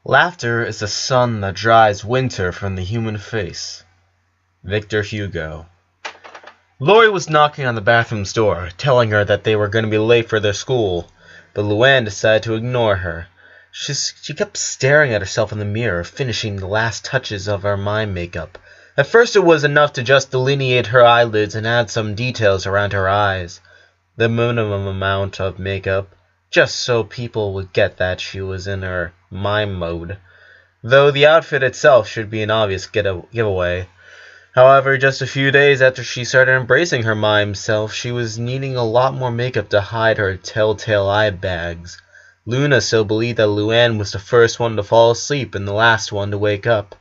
Laughter is the sun that dries winter from the human face. Victor Hugo. Lori was knocking on the bathroom's door, telling her that they were going to be late for their school, but Luann decided to ignore her. She kept staring at herself in the mirror, finishing the last touches of her mime makeup. At first it was enough to just delineate her eyelids and add some details around her eyes. The minimum amount of makeup, just so people would get that she was in her mime mode. Though the outfit itself should be an obvious giveaway. However, just a few days after she started embracing her mime self, she was needing a lot more makeup to hide her telltale eye bags. Luna still believed that Luann was the first one to fall asleep and the last one to wake up.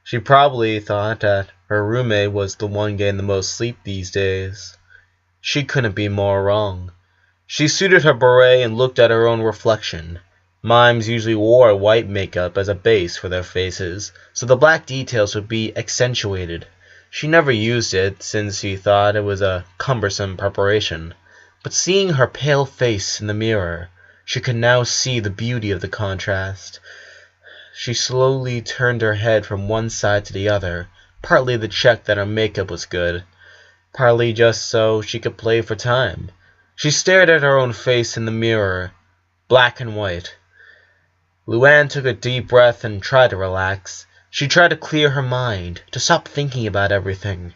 She probably thought that her roommate was the one getting the most sleep these days. She couldn't be more wrong. She suited her beret and looked at her own reflection. Mimes usually wore white makeup as a base for their faces, so the black details would be accentuated. She never used it, since she thought it was a cumbersome preparation. But seeing her pale face in the mirror, she could now see the beauty of the contrast. She slowly turned her head from one side to the other, partly to check that her makeup was good, partly just so she could play for time. She stared at her own face in the mirror, black and white. Luann took a deep breath and tried to relax. She tried to clear her mind, to stop thinking about everything.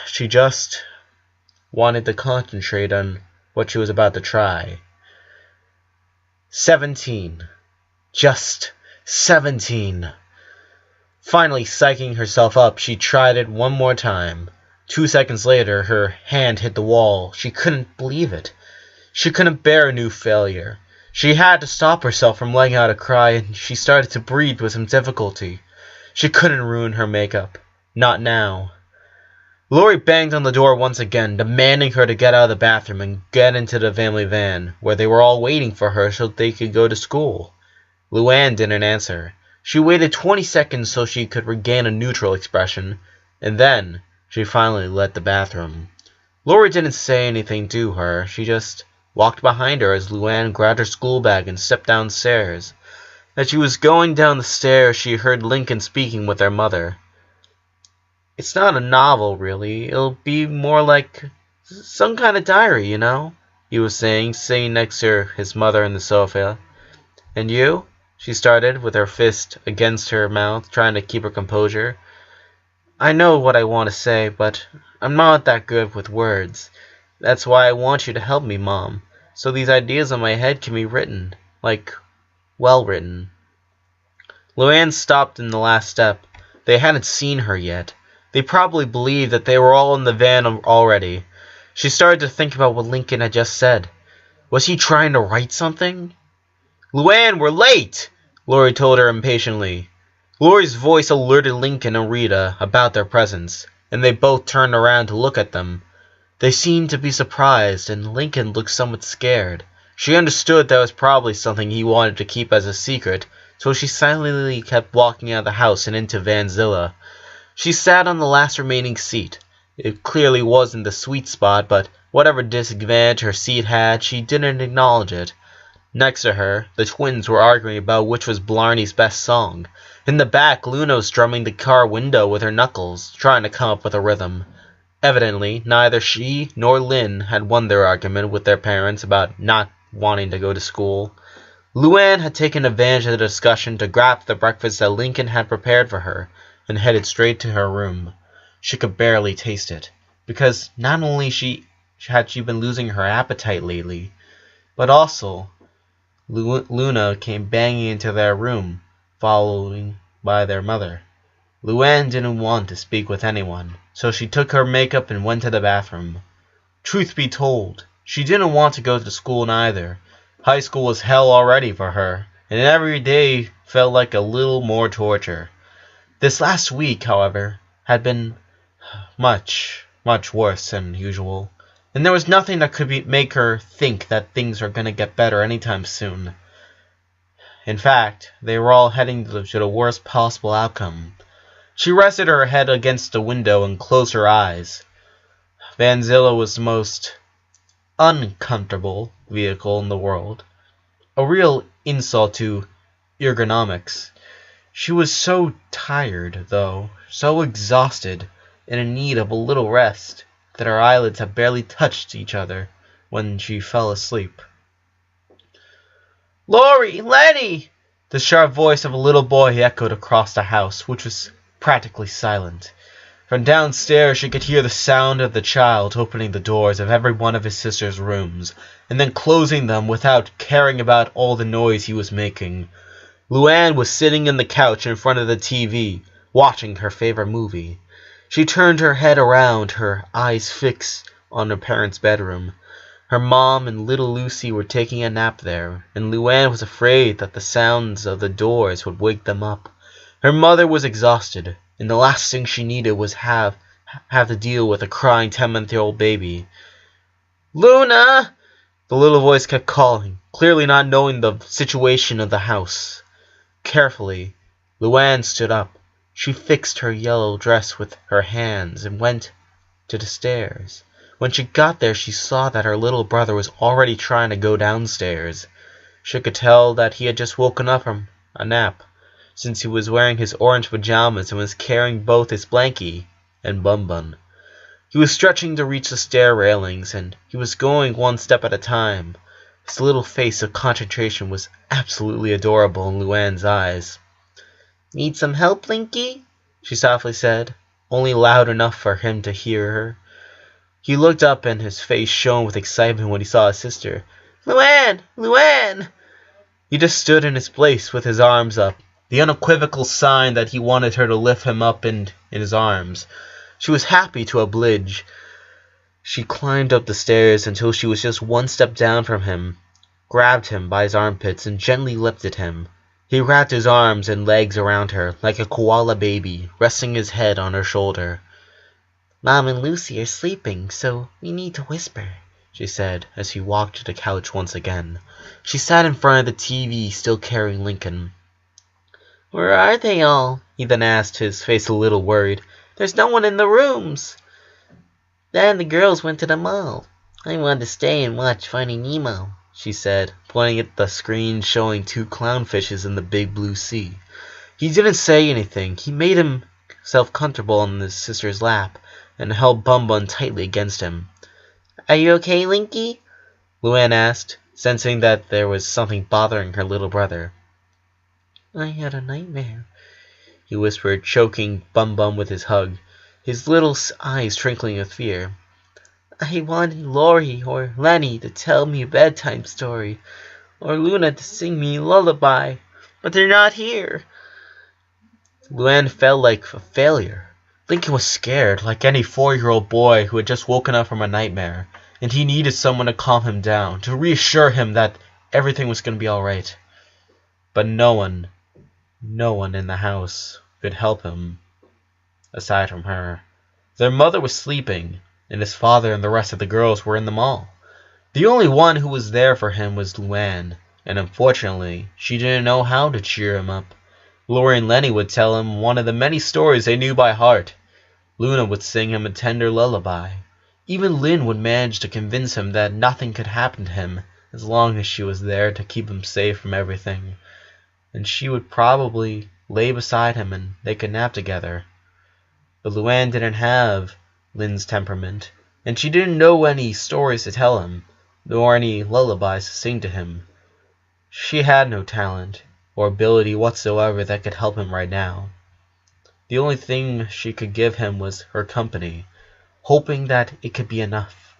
She just wanted to concentrate on what she was about to try. 17. Just 17. Finally psyching herself up, she tried it one more time. 2 seconds later, her hand hit the wall. She couldn't believe it. She couldn't bear a new failure. She had to stop herself from letting out a cry, and she started to breathe with some difficulty. She couldn't ruin her makeup. Not now. Lori banged on the door once again, demanding her to get out of the bathroom and get into the family van, where they were all waiting for her so they could go to school. Luann didn't answer. She waited 20 seconds so she could regain a neutral expression, and then she finally left the bathroom. Lori didn't say anything to her. She just walked behind her as Luann grabbed her school bag and stepped downstairs. As she was going down the stairs, she heard Lincoln speaking with their mother. "It's not a novel, really. It'll be more like some kind of diary, you know," he was saying, sitting next to his mother on the sofa. "And you?" she started, with her fist against her mouth, trying to keep her composure. "I know what I want to say, but I'm not that good with words. That's why I want you to help me, Mom, so these ideas in my head can be written, like, well written." Luann stopped in the last step. They hadn't seen her yet. They probably believed that they were all in the van already. She started to think about what Lincoln had just said. Was he trying to write something? "Luann, we're late!" Lori told her impatiently. Lori's voice alerted Lincoln and Rita about their presence, and they both turned around to look at them. They seemed to be surprised, and Lincoln looked somewhat scared. She understood that was probably something he wanted to keep as a secret, so she silently kept walking out of the house and into Vanzilla. She sat on the last remaining seat. It clearly wasn't the sweet spot, but whatever disadvantage her seat had, she didn't acknowledge it. Next to her, the twins were arguing about which was Blarney's best song. In the back, Luna was drumming the car window with her knuckles, trying to come up with a rhythm. Evidently, neither she nor Lynn had won their argument with their parents about not wanting to go to school. Luann had taken advantage of the discussion to grab the breakfast that Lincoln had prepared for her, and headed straight to her room. She could barely taste it, because not only had she been losing her appetite lately, but also Luna came banging into their room, followed by their mother. Luann didn't want to speak with anyone, so she took her makeup and went to the bathroom. Truth be told, she didn't want to go to school neither. High school was hell already for her, and every day felt like a little more torture. This last week, however, had been much, much worse than usual, and there was nothing that could make her think that things are going to get better anytime soon. In fact, they were all heading to the worst possible outcome. She rested her head against the window and closed her eyes. Vanzilla was the most uncomfortable vehicle in the world. A real insult to ergonomics. She was so tired, though, so exhausted, and in need of a little rest, that her eyelids had barely touched each other when she fell asleep. "Lori! Lenny!" The sharp voice of a little boy echoed across the house, which was practically silent. From downstairs she could hear the sound of the child opening the doors of every one of his sister's rooms, and then closing them without caring about all the noise he was making. Luann was sitting on the couch in front of the TV, watching her favorite movie. She turned her head around, her eyes fixed on her parents' bedroom. Her mom and little Lucy were taking a nap there, and Luann was afraid that the sounds of the doors would wake them up. Her mother was exhausted, and the last thing she needed was have to deal with a crying 10-month-old baby. "Luna!" The little voice kept calling, clearly not knowing the situation of the house. Carefully, Luann stood up. She fixed her yellow dress with her hands and went to the stairs. When she got there, she saw that her little brother was already trying to go downstairs. She could tell that he had just woken up from a nap, since he was wearing his orange pajamas and was carrying both his blankie and Bun Bun. He was stretching to reach the stair railings, and he was going one step at a time. His little face of concentration was absolutely adorable in Luann's eyes. "Need some help, Linky?" she softly said, only loud enough for him to hear her. He looked up and his face shone with excitement when he saw his sister. "Luann! Luann!" He just stood in his place with his arms up, the unequivocal sign that he wanted her to lift him up in his arms. She was happy to oblige. She climbed up the stairs until she was just one step down from him, grabbed him by his armpits, and gently lifted him. He wrapped his arms and legs around her like a koala baby, resting his head on her shoulder. "Mom and Lucy are sleeping, so we need to whisper," she said as he walked to the couch once again. She sat in front of the TV, still carrying Lincoln. "Where are they all?" he then asked, his face a little worried. "There's no one in the rooms." "Dad and the girls went to the mall. I wanted to stay and watch Finding Nemo," she said, pointing at the screen showing 2 clownfishes in the big blue sea. He didn't say anything. He made himself comfortable on his sister's lap and held Bun Bun tightly against him. "Are you okay, Linky?" Luann asked, sensing that there was something bothering her little brother. "I had a nightmare," he whispered, choking Bun Bun with his hug, his little eyes twinkling with fear. "I wanted Lori or Lenny to tell me a bedtime story, or Luna to sing me a lullaby, but they're not here." Luann felt like a failure. Lincoln was scared, like any 4-year-old boy who had just woken up from a nightmare, and he needed someone to calm him down, to reassure him that everything was going to be alright. But no one in the house could help him, aside from her. Their mother was sleeping, and his father and the rest of the girls were in the mall. The only one who was there for him was Luann, and unfortunately, she didn't know how to cheer him up. Lori and Lenny would tell him one of the many stories they knew by heart. Luna would sing him a tender lullaby. Even Lynn would manage to convince him that nothing could happen to him as long as she was there to keep him safe from everything. And she would probably lay beside him and they could nap together. But Luann didn't have Lynn's temperament, and she didn't know any stories to tell him, nor any lullabies to sing to him. She had no talent or ability whatsoever that could help him right now. The only thing she could give him was her company, hoping that it could be enough.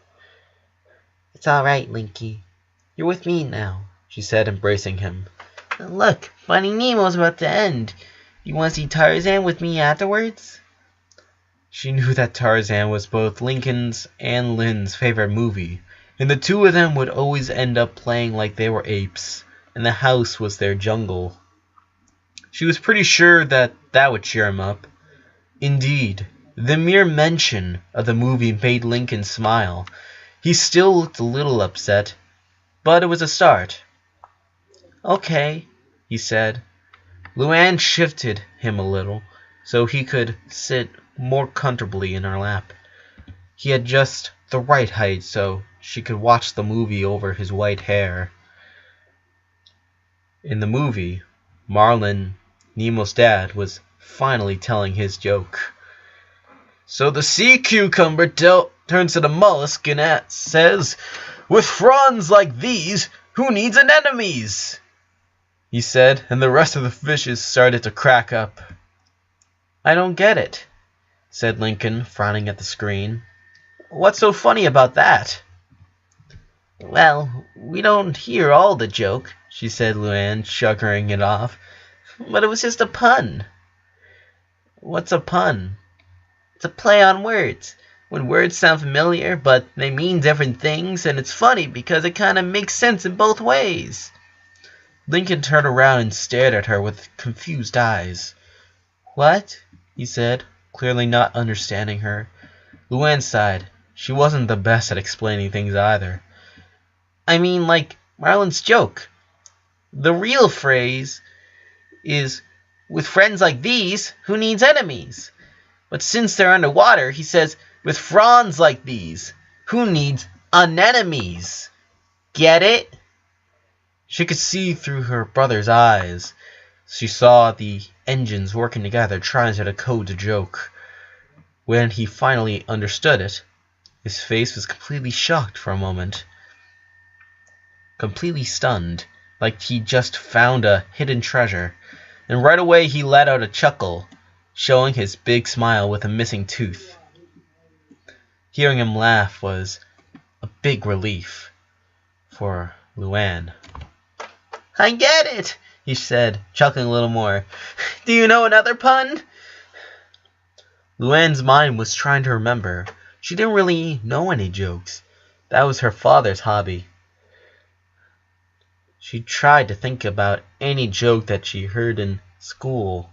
"It's all right, Linky. You're with me now," she said, embracing him. "Look, Finding Nemo's about to end. You want to see Tarzan with me afterwards?" She knew that Tarzan was both Lincoln's and Lynn's favorite movie, and the two of them would always end up playing like they were apes, and the house was their jungle. She was pretty sure that would cheer him up. Indeed, the mere mention of the movie made Lincoln smile. He still looked a little upset, but it was a start. "Okay," he said. Luann shifted him a little, so he could sit more comfortably in her lap. He had just the right height so she could watch the movie over his white hair. In the movie, Marlin, Nemo's dad, was finally telling his joke. So the sea cucumber turns to the mollusk and says, "With fronds like these, who needs anemones?" he said, and the rest of the fishes started to crack up. "I don't get it," said Lincoln, frowning at the screen. "What's so funny about that?" "Well, we don't hear all the joke," she said, Luann, shrugging it off. "But it was just a pun." "What's a pun?" "It's a play on words. When words sound familiar, but they mean different things, and it's funny because it kind of makes sense in both ways." Lincoln turned around and stared at her with confused eyes. "What?" he said, clearly not understanding her. Luann sighed. She wasn't the best at explaining things either. "I mean, like Marlin's joke. The real phrase is, 'With friends like these, who needs enemies?' But since they're underwater, he says, 'With fronds like these, who needs anemones?' Get it?" She could see through her brother's eyes. She saw the engines working together, trying to decode the joke. When he finally understood it, his face was completely shocked for a moment. Completely stunned, like he just found a hidden treasure. And right away he let out a chuckle, showing his big smile with a missing tooth. Hearing him laugh was a big relief for Luann. "I get it," he said, chuckling a little more. "Do you know another pun?" Luann's mind was trying to remember. She didn't really know any jokes. That was her father's hobby. She tried to think about any joke that she heard in school,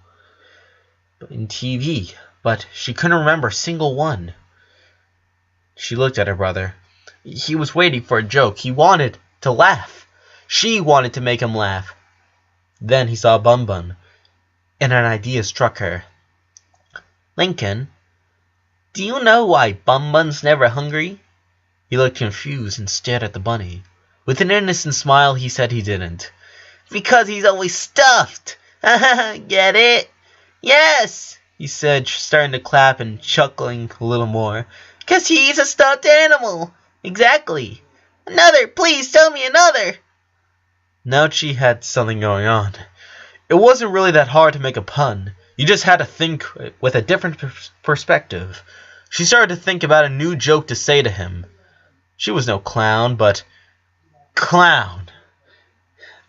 in TV, but she couldn't remember a single one. She looked at her brother. He was waiting for a joke. He wanted to laugh. She wanted to make him laugh. Then he saw Bun Bun, and an idea struck her. "Lincoln, do you know why Bun Bun's never hungry?" He looked confused and stared at the bunny. With an innocent smile, he said he didn't. "Because he's always stuffed. Get it?" "Yes," he said, starting to clap and chuckling a little more. "'Cause he's a stuffed animal. Exactly. Another, please tell me another." Now she had something going on. It wasn't really that hard to make a pun. You just had to think with a different perspective. She started to think about a new joke to say to him. She was no clown, but clown.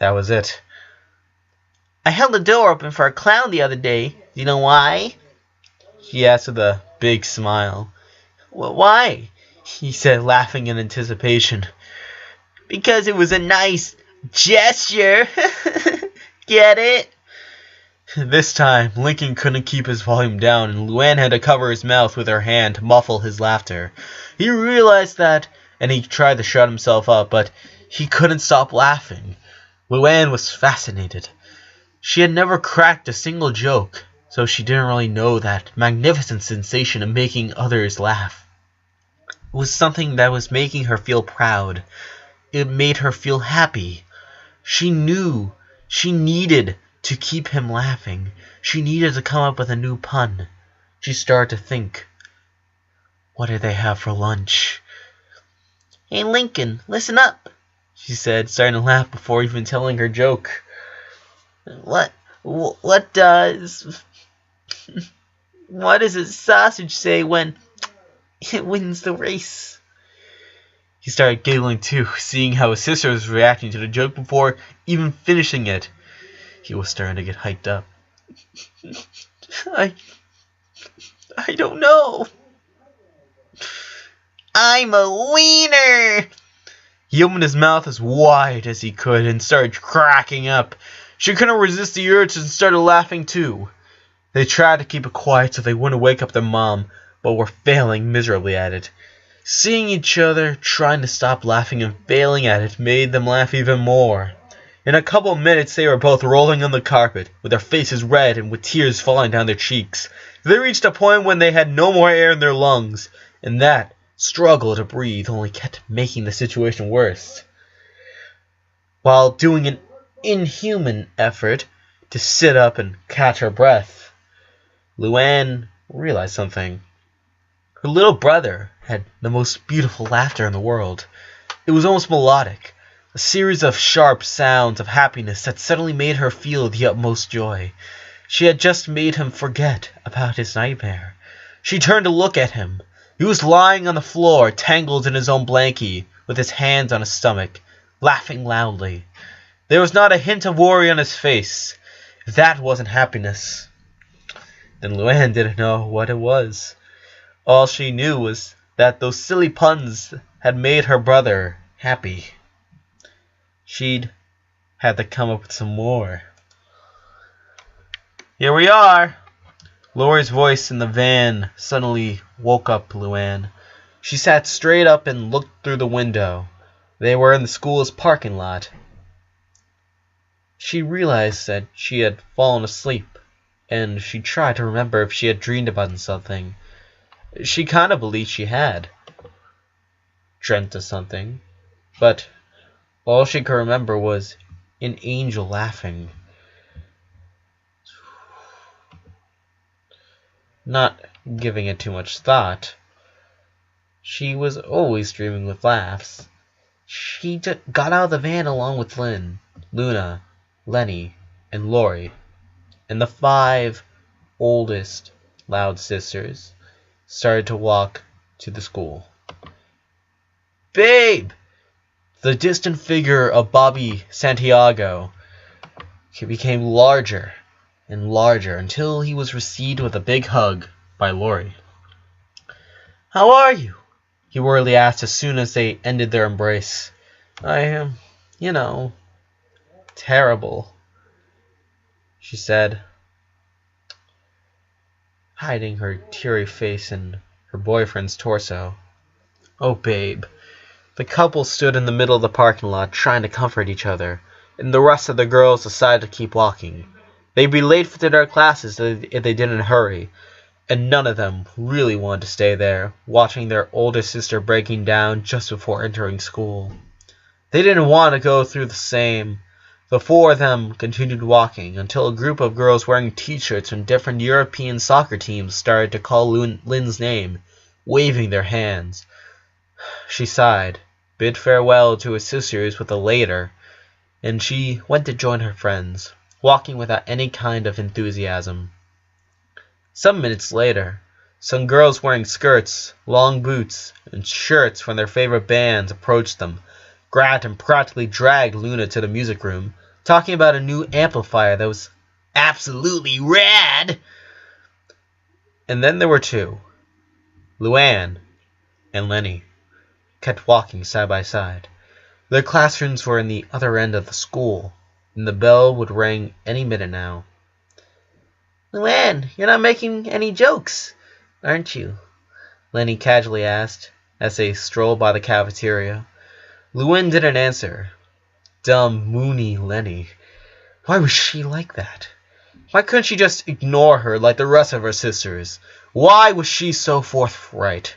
That was it. "I held the door open for a clown the other day. Do you know why?" He asked with a big smile. "Why?" he said, laughing in anticipation. "Because it was a nice gesture." Get it? This time, Lincoln couldn't keep his volume down, and Luann had to cover his mouth with her hand to muffle his laughter. He realized that, and he tried to shut himself up, but he couldn't stop laughing. Luann was fascinated. She had never cracked a single joke, so she didn't really know that magnificent sensation of making others laugh. It was something that was making her feel proud. It made her feel happy. She knew she needed to keep him laughing. She needed to come up with a new pun. She started to think, what did they have for lunch? "Hey, Lincoln, listen up," she said, starting to laugh before even telling her joke. What does a sausage say when it wins the race?" He started giggling too, seeing how his sister was reacting to the joke before even finishing it. He was starting to get hyped up. I don't know. "I'm a wiener!" He opened his mouth as wide as he could and started cracking up. She couldn't resist the urge and started laughing too. They tried to keep it quiet so they wouldn't wake up their mom, but were failing miserably at it. Seeing each other trying to stop laughing and failing at it made them laugh even more. In a couple of minutes they were both rolling on the carpet, with their faces red and with tears falling down their cheeks. They reached a point when they had no more air in their lungs, and that struggle to breathe only kept making the situation worse. While doing an inhuman effort to sit up and catch her breath. Luann realized something. Her little brother had the most beautiful laughter in the world. It was almost melodic, a series of sharp sounds of happiness that suddenly made her feel the utmost joy. She had just made him forget about his nightmare. She turned to look at him. He was lying on the floor, tangled in his own blankie, with his hands on his stomach, laughing loudly. There was not a hint of worry on his face. If that wasn't happiness, then Luann didn't know what it was. All she knew was that those silly puns had made her brother happy. She'd had to come up with some more. Here we are! Laurie's voice in the van suddenly woke up Luann. She sat straight up and looked through the window. They were in the school's parking lot. She realized that she had fallen asleep, and she tried to remember if she had dreamed about something. She kind of believed she had dreamt of something, but all she could remember was an angel laughing. Not giving it too much thought, she was always dreaming with laughs. She got out of the van along with Lynn, Luna, Lenny, and Laurie, and the 5 oldest Loud sisters started to walk to the school. Babe! The distant figure of Bobby Santiago became larger and larger until he was received with a big hug by Laurie. How are you? He worriedly asked as soon as they ended their embrace. I am, terrible, she said, hiding her teary face in her boyfriend's torso. Oh, babe. The couple stood in the middle of the parking lot trying to comfort each other, and the rest of the girls decided to keep walking. They'd be late for their classes if they didn't hurry, and none of them really wanted to stay there, watching their older sister breaking down just before entering school. They didn't want to go through the same. The 4 of them continued walking until a group of girls wearing t-shirts from different European soccer teams started to call Lynn's name, waving their hands. She sighed, bid farewell to her sisters with a later, and she went to join her friends, walking without any kind of enthusiasm. Some minutes later, some girls wearing skirts, long boots, and shirts from their favorite bands approached them, grabbed and practically dragged Luna to the music room, talking about a new amplifier that was absolutely rad. And then there were 2, Luann and Lenny, kept walking side by side. Their classrooms were in the other end of the school, and the bell would ring any minute now. Luann, you're not making any jokes, aren't you? Lenny casually asked as they strolled by the cafeteria. Luann didn't answer. Dumb, moony Lenny. Why was she like that? Why couldn't she just ignore her like the rest of her sisters? Why was she so forthright?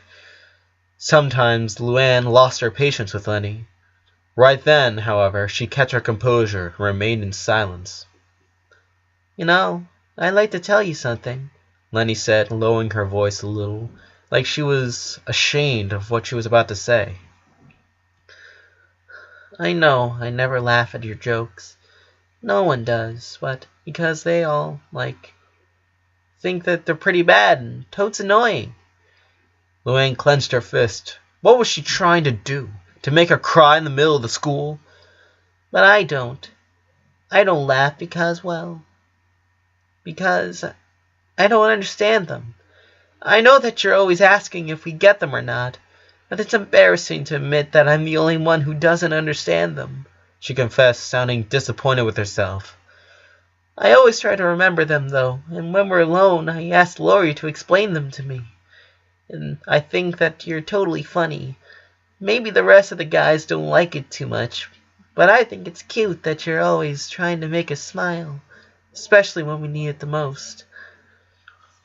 Sometimes Luann lost her patience with Lenny. Right then, however, she kept her composure and remained in silence. I'd like to tell you something, Lenny said, lowering her voice a little, like she was ashamed of what she was about to say. I know I never laugh at your jokes. No one does, but because they all, think that they're pretty bad and totes annoying. Luann clenched her fist. What was she trying to do? To make her cry in the middle of the school? But I don't. I don't laugh because I don't understand them. I know that you're always asking if we get them or not, but it's embarrassing to admit that I'm the only one who doesn't understand them, she confessed, sounding disappointed with herself. I always try to remember them, though, and when we're alone, I ask Laurie to explain them to me. And I think that you're totally funny. Maybe the rest of the guys don't like it too much, but I think it's cute that you're always trying to make us smile, especially when we need it the most.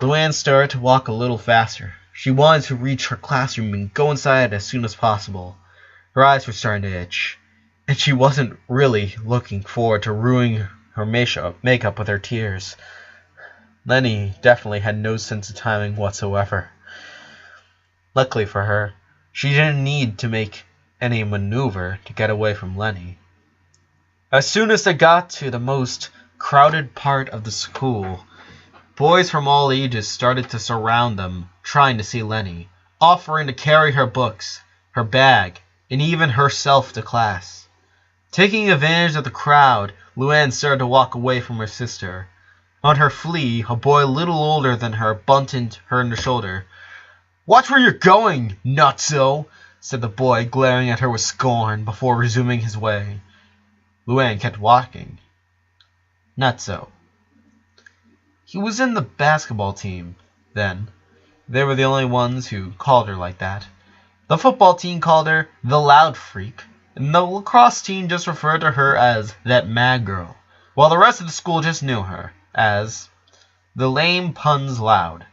Luann started to walk a little faster. She wanted to reach her classroom and go inside as soon as possible. Her eyes were starting to itch, and she wasn't really looking forward to ruining her makeup with her tears. Lenny definitely had no sense of timing whatsoever. Luckily for her, she didn't need to make any maneuver to get away from Lenny. As soon as they got to the most crowded part of the school, boys from all ages started to surround them, trying to see Lenny, offering to carry her books, her bag, and even herself to class. Taking advantage of the crowd, Luann started to walk away from her sister. On her flee, a boy a little older than her bunted her in the shoulder. "Watch where you're going, nutso," said the boy, glaring at her with scorn before resuming his way. Luann kept walking. Nutso. He was in the basketball team, then. They were the only ones who called her like that. The football team called her the Loud Freak, and the lacrosse team just referred to her as that mad girl, while the rest of the school just knew her as the Lame Puns Loud.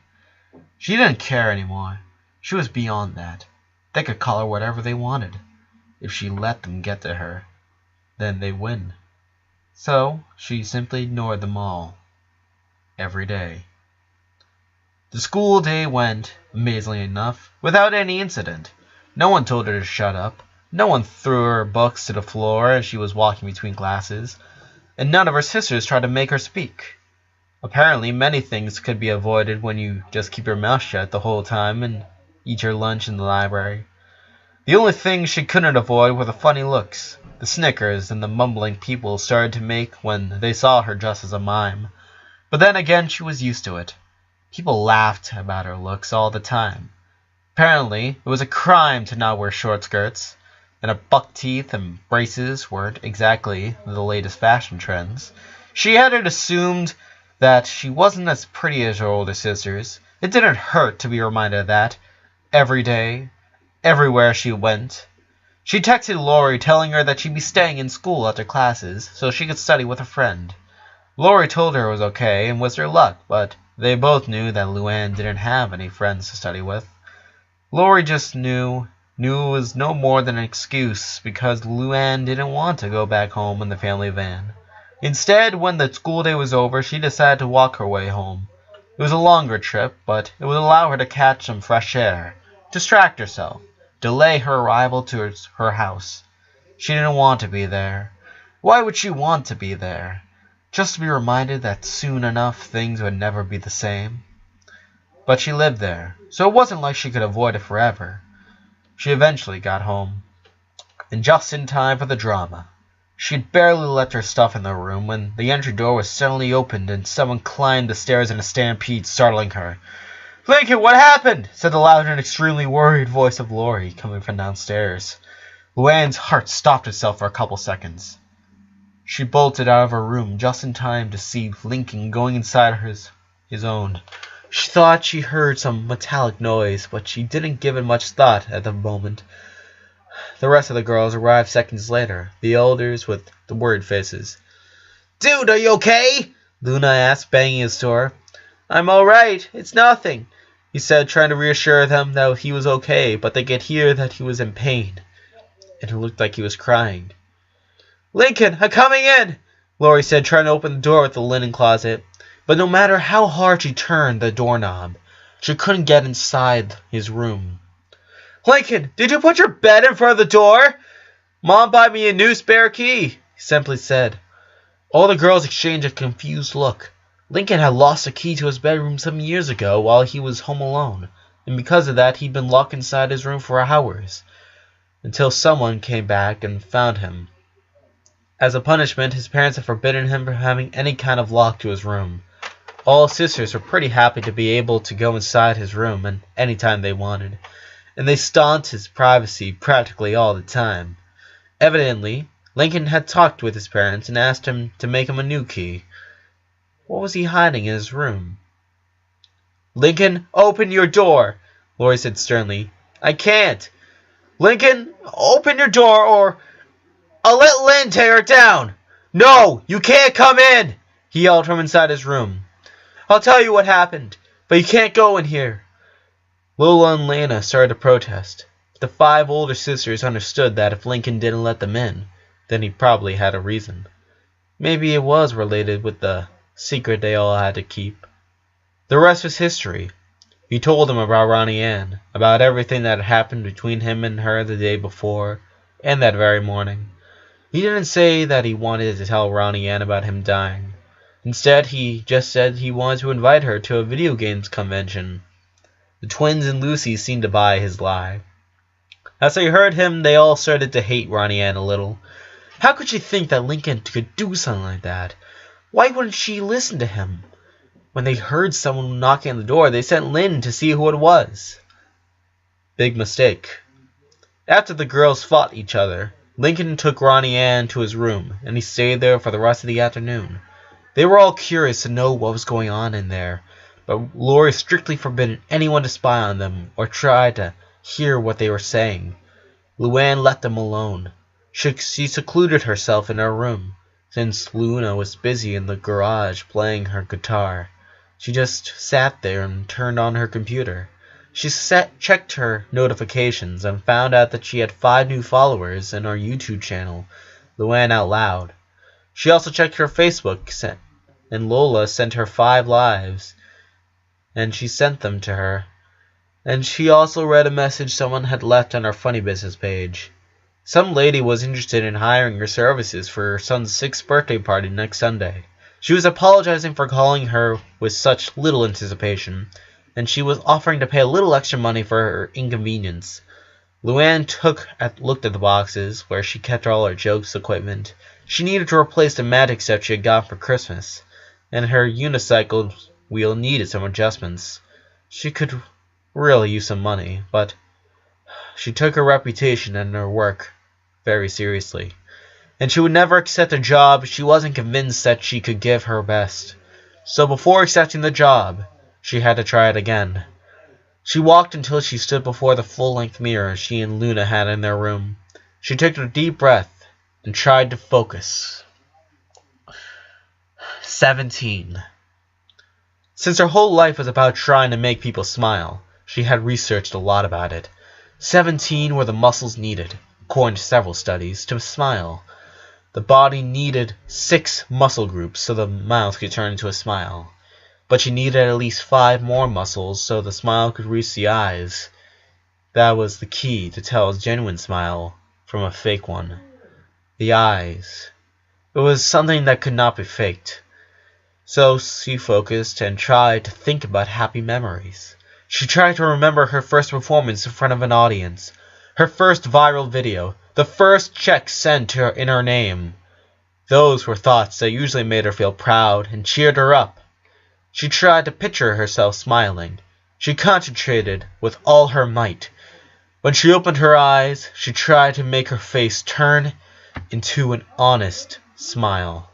She didn't care anymore. She was beyond that. They could call her whatever they wanted. If she let them get to her, then they win. So she simply ignored them all. Every day. The school day went, amazingly enough, without any incident. No one told her to shut up. No one threw her books to the floor as she was walking between classes. And none of her sisters tried to make her speak. Apparently, many things could be avoided when you just keep your mouth shut the whole time and eat your lunch in the library. The only thing she couldn't avoid were the funny looks, the snickers, and the mumbling people started to make when they saw her dressed as a mime. But then again, she was used to it. People laughed about her looks all the time. Apparently, it was a crime to not wear short skirts, and her buck teeth and braces weren't exactly the latest fashion trends. She had assumed that she wasn't as pretty as her older sisters. It didn't hurt to be reminded of that. Every day, everywhere she went. She texted Lori telling her that she'd be staying in school after classes so she could study with a friend. Lori told her it was okay and wished her luck, but they both knew that Luann didn't have any friends to study with. Lori just knew it was no more than an excuse because Luann didn't want to go back home in the family van. Instead, when the school day was over, she decided to walk her way home. It was a longer trip, but it would allow her to catch some fresh air, distract herself, delay her arrival to her house. She didn't want to be there. Why would she want to be there? Just to be reminded that soon enough things would never be the same? But she lived there, so it wasn't like she could avoid it forever. She eventually got home, and just in time for the drama. She had barely left her stuff in the room when the entry door was suddenly opened and someone climbed the stairs in a stampede, startling her. "Lincoln, what happened?" said the loud and extremely worried voice of Lori, coming from downstairs. Luann's heart stopped itself for a couple seconds. She bolted out of her room just in time to see Lincoln going inside his own. She thought she heard some metallic noise, but she didn't give it much thought at the moment. The rest of the girls arrived seconds later, the elders with the worried faces. "Dude, are you okay?" Luna asked, banging his door. "I'm all right. It's nothing," he said, trying to reassure them that he was okay, but they could hear that he was in pain, and it looked like he was crying. "Lincoln, I'm coming in," Lori said, trying to open the door with the linen closet. But no matter how hard she turned the doorknob, she couldn't get inside his room. "Lincoln, did you put your bed in front of the door?" "Mom bought me a new spare key," he simply said. All the girls exchanged a confused look. Lincoln had lost the key to his bedroom some years ago while he was home alone, and because of that he'd been locked inside his room for hours, until someone came back and found him. As a punishment, his parents had forbidden him from having any kind of lock to his room. All his sisters were pretty happy to be able to go inside his room and any time they wanted, and they staunted his privacy practically all the time. Evidently, Lincoln had talked with his parents and asked him to make him a new key. What was he hiding in his room? "Lincoln, open your door," Lori said sternly. "I can't." "Lincoln, open your door or I'll let Lynn tear it down." "No, you can't come in," he yelled from inside his room. "I'll tell you what happened, but you can't go in here." Lola and Lana started to protest. The 5 older sisters understood that if Lincoln didn't let them in, then he probably had a reason. Maybe it was related with the secret they all had to keep. The rest was history. He told him about Ronnie Ann, about everything that had happened between him and her the day before, and that very morning. He didn't say that he wanted to tell Ronnie Ann about him dying. Instead, he just said he wanted to invite her to a video games convention. The twins and Lucy seemed to buy his lie. As they heard him, they all started to hate Ronnie Ann a little. How could she think that Lincoln could do something like that? Why wouldn't she listen to him? When they heard someone knocking on the door, they sent Lynn to see who it was. Big mistake. After the girls fought each other, Lincoln took Ronnie Ann to his room, and he stayed there for the rest of the afternoon. They were all curious to know what was going on in there, but Lori strictly forbidden anyone to spy on them or try to hear what they were saying. Luann let them alone. She secluded herself in her room, since Luna was busy in the garage playing her guitar. She just sat there and turned on her computer. She checked her notifications and found out that she had 5 new followers in her YouTube channel, Luann Out Loud. She also checked her Facebook, and Lola sent her 5 lives, and she sent them to her. And she also read a message someone had left on her Funny Business page. Some lady was interested in hiring her services for her son's 6th birthday party next Sunday. She was apologizing for calling her with such little anticipation, and she was offering to pay a little extra money for her inconvenience. Luann looked at the boxes, where she kept all her jokes equipment. She needed to replace the magic set she had got for Christmas, and her unicycle wheel needed some adjustments. She could really use some money, but she took her reputation and her work very seriously. And she would never accept a job she wasn't convinced that she could give her best. So before accepting the job, she had to try it again. She walked until she stood before the full-length mirror she and Luna had in their room. She took a deep breath and tried to focus. 17. Since her whole life was about trying to make people smile, she had researched a lot about it. 17 were the muscles needed, according to several studies, to smile. The body needed 6 muscle groups so the mouth could turn into a smile. But she needed at least 5 more muscles so the smile could reach the eyes. That was the key to tell a genuine smile from a fake one. The eyes. It was something that could not be faked. So she focused and tried to think about happy memories. She tried to remember her first performance in front of an audience, her first viral video, the first check sent to her in her name. Those were thoughts that usually made her feel proud and cheered her up. She tried to picture herself smiling. She concentrated with all her might. When she opened her eyes, she tried to make her face turn into an honest smile.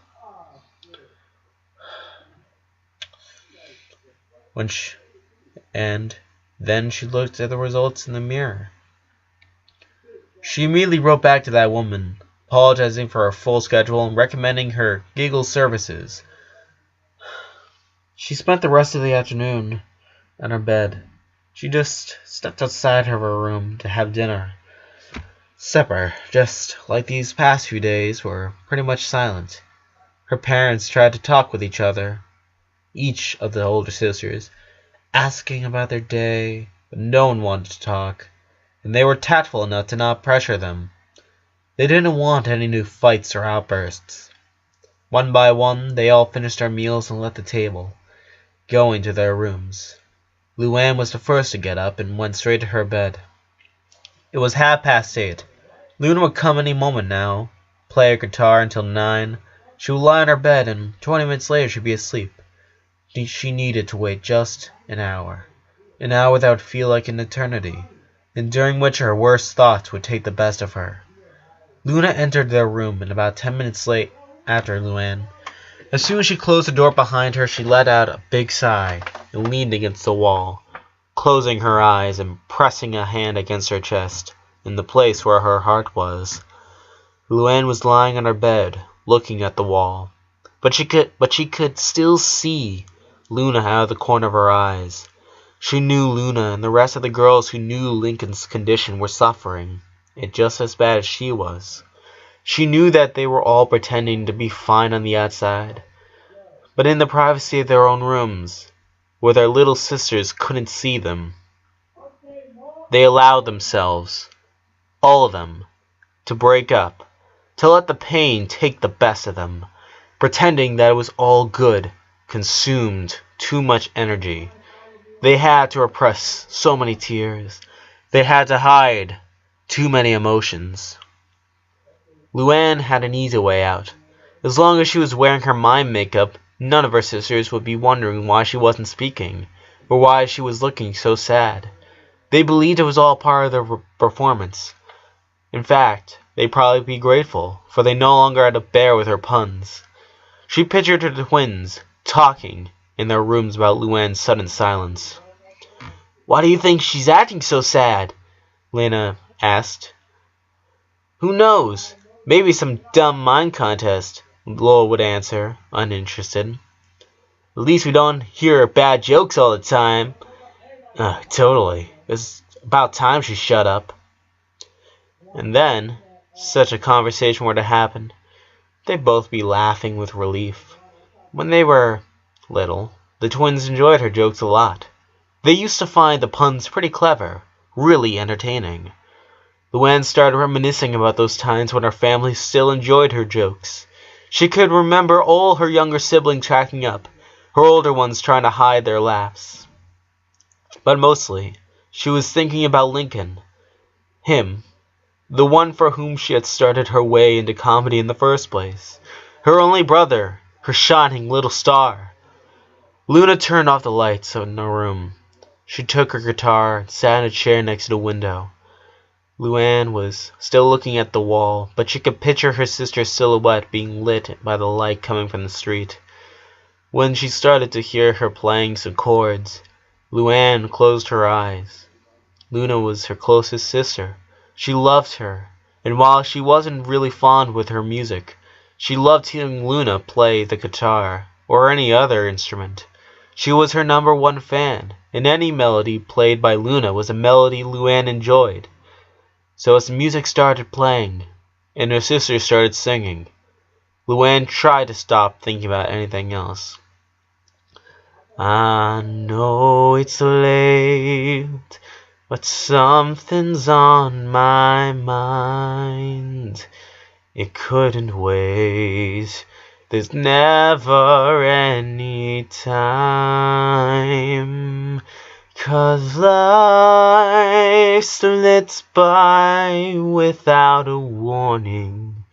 And then she looked at the results in the mirror. She immediately wrote back to that woman, apologizing for her full schedule and recommending her giggle services. She spent the rest of the afternoon on her bed. She just stepped outside of her room to have dinner. Supper, just like these past few days, were pretty much silent. Her parents tried to talk with each other, each of the older sisters, asking about their day, but no one wanted to talk, and they were tactful enough to not pressure them. They didn't want any new fights or outbursts. One by one, they all finished their meals and left the table, going to their rooms. Luann was the first to get up and went straight to her bed. It was 8:30. Luna would come any moment now, play her guitar until 9. She would lie on her bed, and 20 minutes later she'd be asleep. She needed to wait just an hour that would feel like an eternity, and during which her worst thoughts would take the best of her. Luna entered their room, and about 10 minutes late after Luann. As soon as she closed the door behind her, she let out a big sigh and leaned against the wall, closing her eyes and pressing a hand against her chest, in the place where her heart was. Luann was lying on her bed, looking at the wall, but she could still see Luna out of the corner of her eyes. She knew Luna and the rest of the girls who knew Lincoln's condition were suffering, and just as bad as she was. She knew that they were all pretending to be fine on the outside, but in the privacy of their own rooms, where their little sisters couldn't see them, they allowed themselves, all of them, to break up, to let the pain take the best of them, pretending that it was all good, consumed too much energy. They had to repress so many tears. They had to hide too many emotions. Luann had an easy way out. As long as she was wearing her mime makeup, none of her sisters would be wondering why she wasn't speaking, or why she was looking so sad. They believed it was all part of their performance. In fact, they'd probably be grateful, for they no longer had to bear with her puns. She pictured her twins, talking in their rooms about Luann's sudden silence. "Why do you think she's acting so sad?" Lena asked. "Who knows? Maybe some dumb mime contest," Laura would answer, uninterested. "At least we don't hear her bad jokes all the time." Totally. It's about time she shut up. And then, such a conversation were to happen, they'd both be laughing with relief. When they were little, the twins enjoyed her jokes a lot. They used to find the puns pretty clever, really entertaining. Luann started reminiscing about those times when her family still enjoyed her jokes. She could remember all her younger siblings cracking up, her older ones trying to hide their laughs. But mostly, she was thinking about Lincoln. Him, the one for whom she had started her way into comedy in the first place. Her only brother, her shining little star. Luna turned off the lights in her room. She took her guitar and sat in a chair next to the window. Luann was still looking at the wall, but she could picture her sister's silhouette being lit by the light coming from the street. When she started to hear her playing some chords, Luann closed her eyes. Luna was her closest sister. She loved her, and while she wasn't really fond with her music, she loved hearing Luna play the guitar or any other instrument. She was her #1 fan, and any melody played by Luna was a melody Luann enjoyed. So as the music started playing, and her sister started singing, Luann tried to stop thinking about anything else. "I know it's late, but something's on my mind. It couldn't wait. There's never any time. 'Cause life slips by without a warning,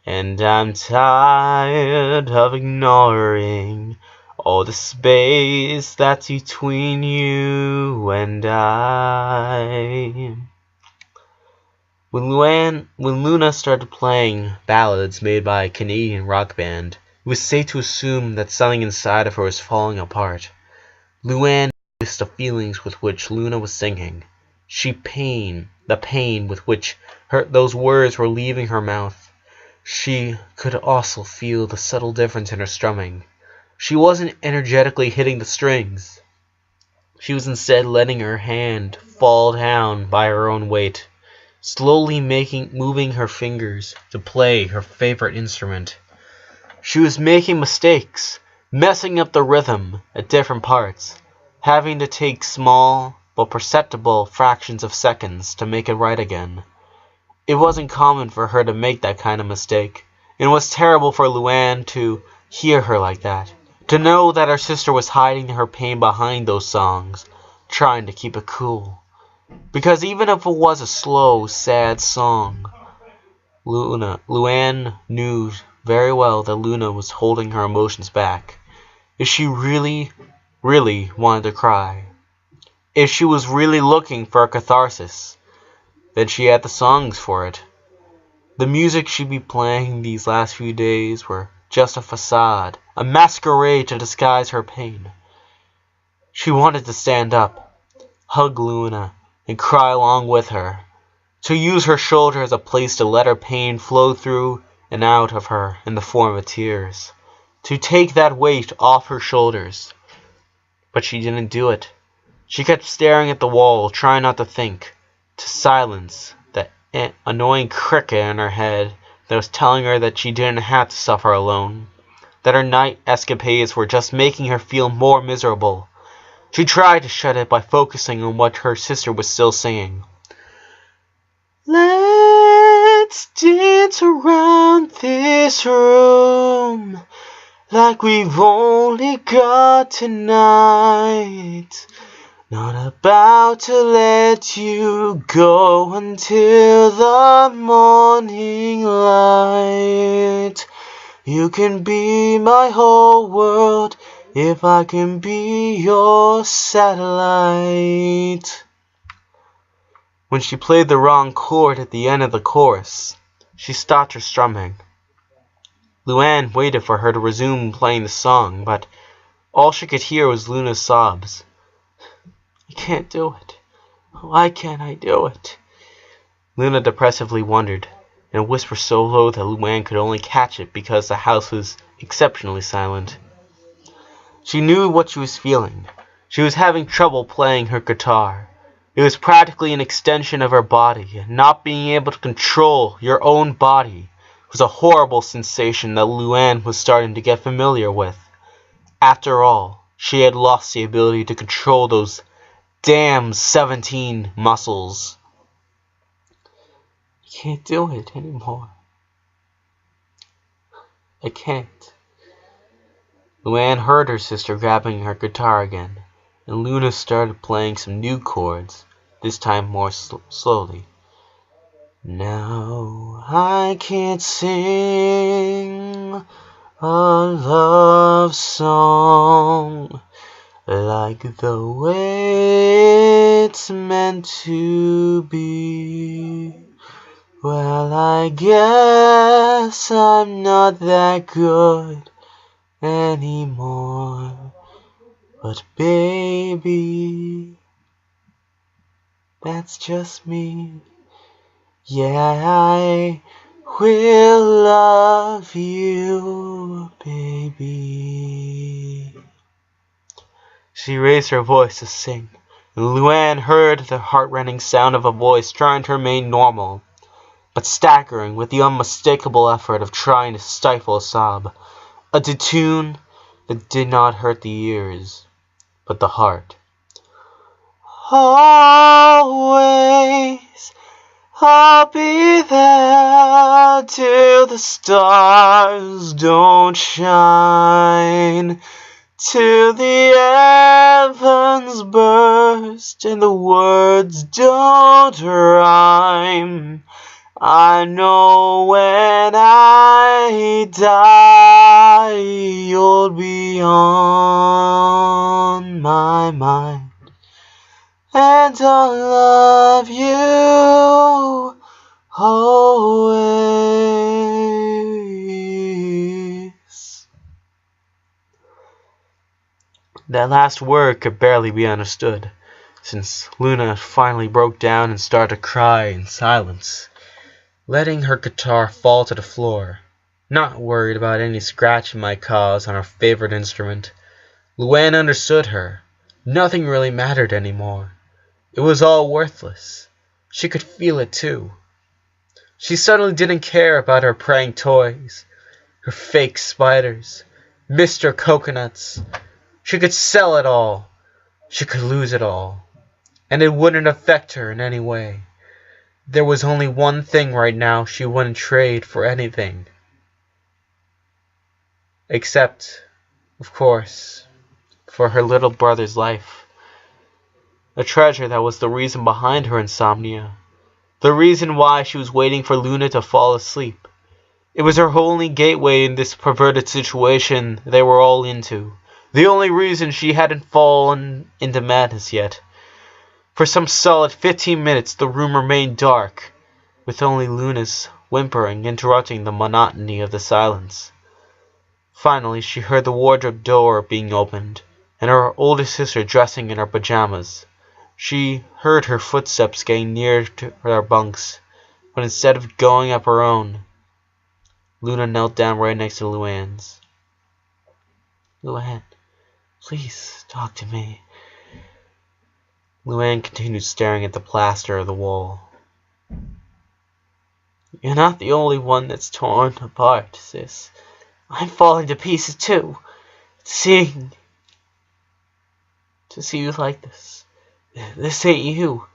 and I'm tired of ignoring all the space that's between you and I." When Luna started playing ballads made by a Canadian rock band, it was safe to assume that something inside of her was falling apart. Luann noticed the feelings with which Luna was singing. The pain with which those words were leaving her mouth. She could also feel the subtle difference in her strumming. She wasn't energetically hitting the strings. She was instead letting her hand fall down by her own weight, slowly moving her fingers to play her favorite instrument. She was making mistakes, messing up the rhythm at different parts, having to take small but perceptible fractions of seconds to make it right again. It wasn't common for her to make that kind of mistake, and it was terrible for Luann to hear her like that, to know that her sister was hiding her pain behind those songs, trying to keep it cool. Because even if it was a slow, sad song, Luann knew very well that Luna was holding her emotions back. If she really, really wanted to cry, if she was really looking for a catharsis, then she had the songs for it. The music she'd be playing these last few days were just a facade, a masquerade to disguise her pain. She wanted to stand up, hug Luna, and cry along with her, to use her shoulder as a place to let her pain flow through and out of her in the form of tears, to take that weight off her shoulders. But she didn't do it. She kept staring at the wall, trying not to think, to silence that annoying cricket in her head that was telling her that she didn't have to suffer alone, that her night escapades were just making her feel more miserable. She tried to shut it by focusing on what her sister was still singing. Let's dance around this room like we've only got tonight. Not about to let you go until the morning light. You can be my whole world if I can be your satellite. When she played the wrong chord at the end of the chorus, she stopped her strumming. Luann waited for her to resume playing the song, but all she could hear was Luna's sobs. I can't do it. Why can't I do it? Luna depressively wondered, in a whisper so low that Luann could only catch it because the house was exceptionally silent. She knew what she was feeling. She was having trouble playing her guitar. It was practically an extension of her body, and not being able to control your own body was a horrible sensation that Luann was starting to get familiar with. After all, she had lost the ability to control those damn 17 muscles. I can't do it anymore. I can't. Luann heard her sister grabbing her guitar again, and Luna started playing some new chords, this time more slowly. Now I can't sing a love song like the way it's meant to be. Well, I guess I'm not that good anymore, but baby, that's just me. Yeah, I will love you, baby. She raised her voice to sing, and Luann heard the heart-rending sound of a voice trying to remain normal, but staggering with the unmistakable effort of trying to stifle a sob. A tune that did not hurt the ears, but the heart. Always, I'll be there till the stars don't shine, till the heavens burst and the words don't rhyme. I know when I die, you'll be on my mind, and I'll love you always. That last word could barely be understood, since Luna finally broke down and started to cry in silence, letting her guitar fall to the floor, not worried about any scratch it might cause on her favorite instrument. Luann understood her. Nothing really mattered anymore. It was all worthless. She could feel it too. She suddenly didn't care about her praying toys, her fake spiders, Mr. Coconuts. She could sell it all. She could lose it all. And it wouldn't affect her in any way. There was only one thing right now she wouldn't trade for anything. Except, of course, for her little brother's life. A treasure that was the reason behind her insomnia. The reason why she was waiting for Luna to fall asleep. It was her only gateway in this perverted situation they were all into. The only reason she hadn't fallen into madness yet. For some solid 15 minutes the room remained dark, with only Luna's whimpering interrupting the monotony of the silence. Finally she heard the wardrobe door being opened, and her older sister dressing in her pajamas. She heard her footsteps getting near to their bunks, but instead of going up her own, Luna knelt down right next to Luann's. Luann, please talk to me. Luann continued staring at the plaster of the wall. You're not the only one that's torn apart, sis. I'm falling to pieces too. Seeing... To see you like this. This ain't you.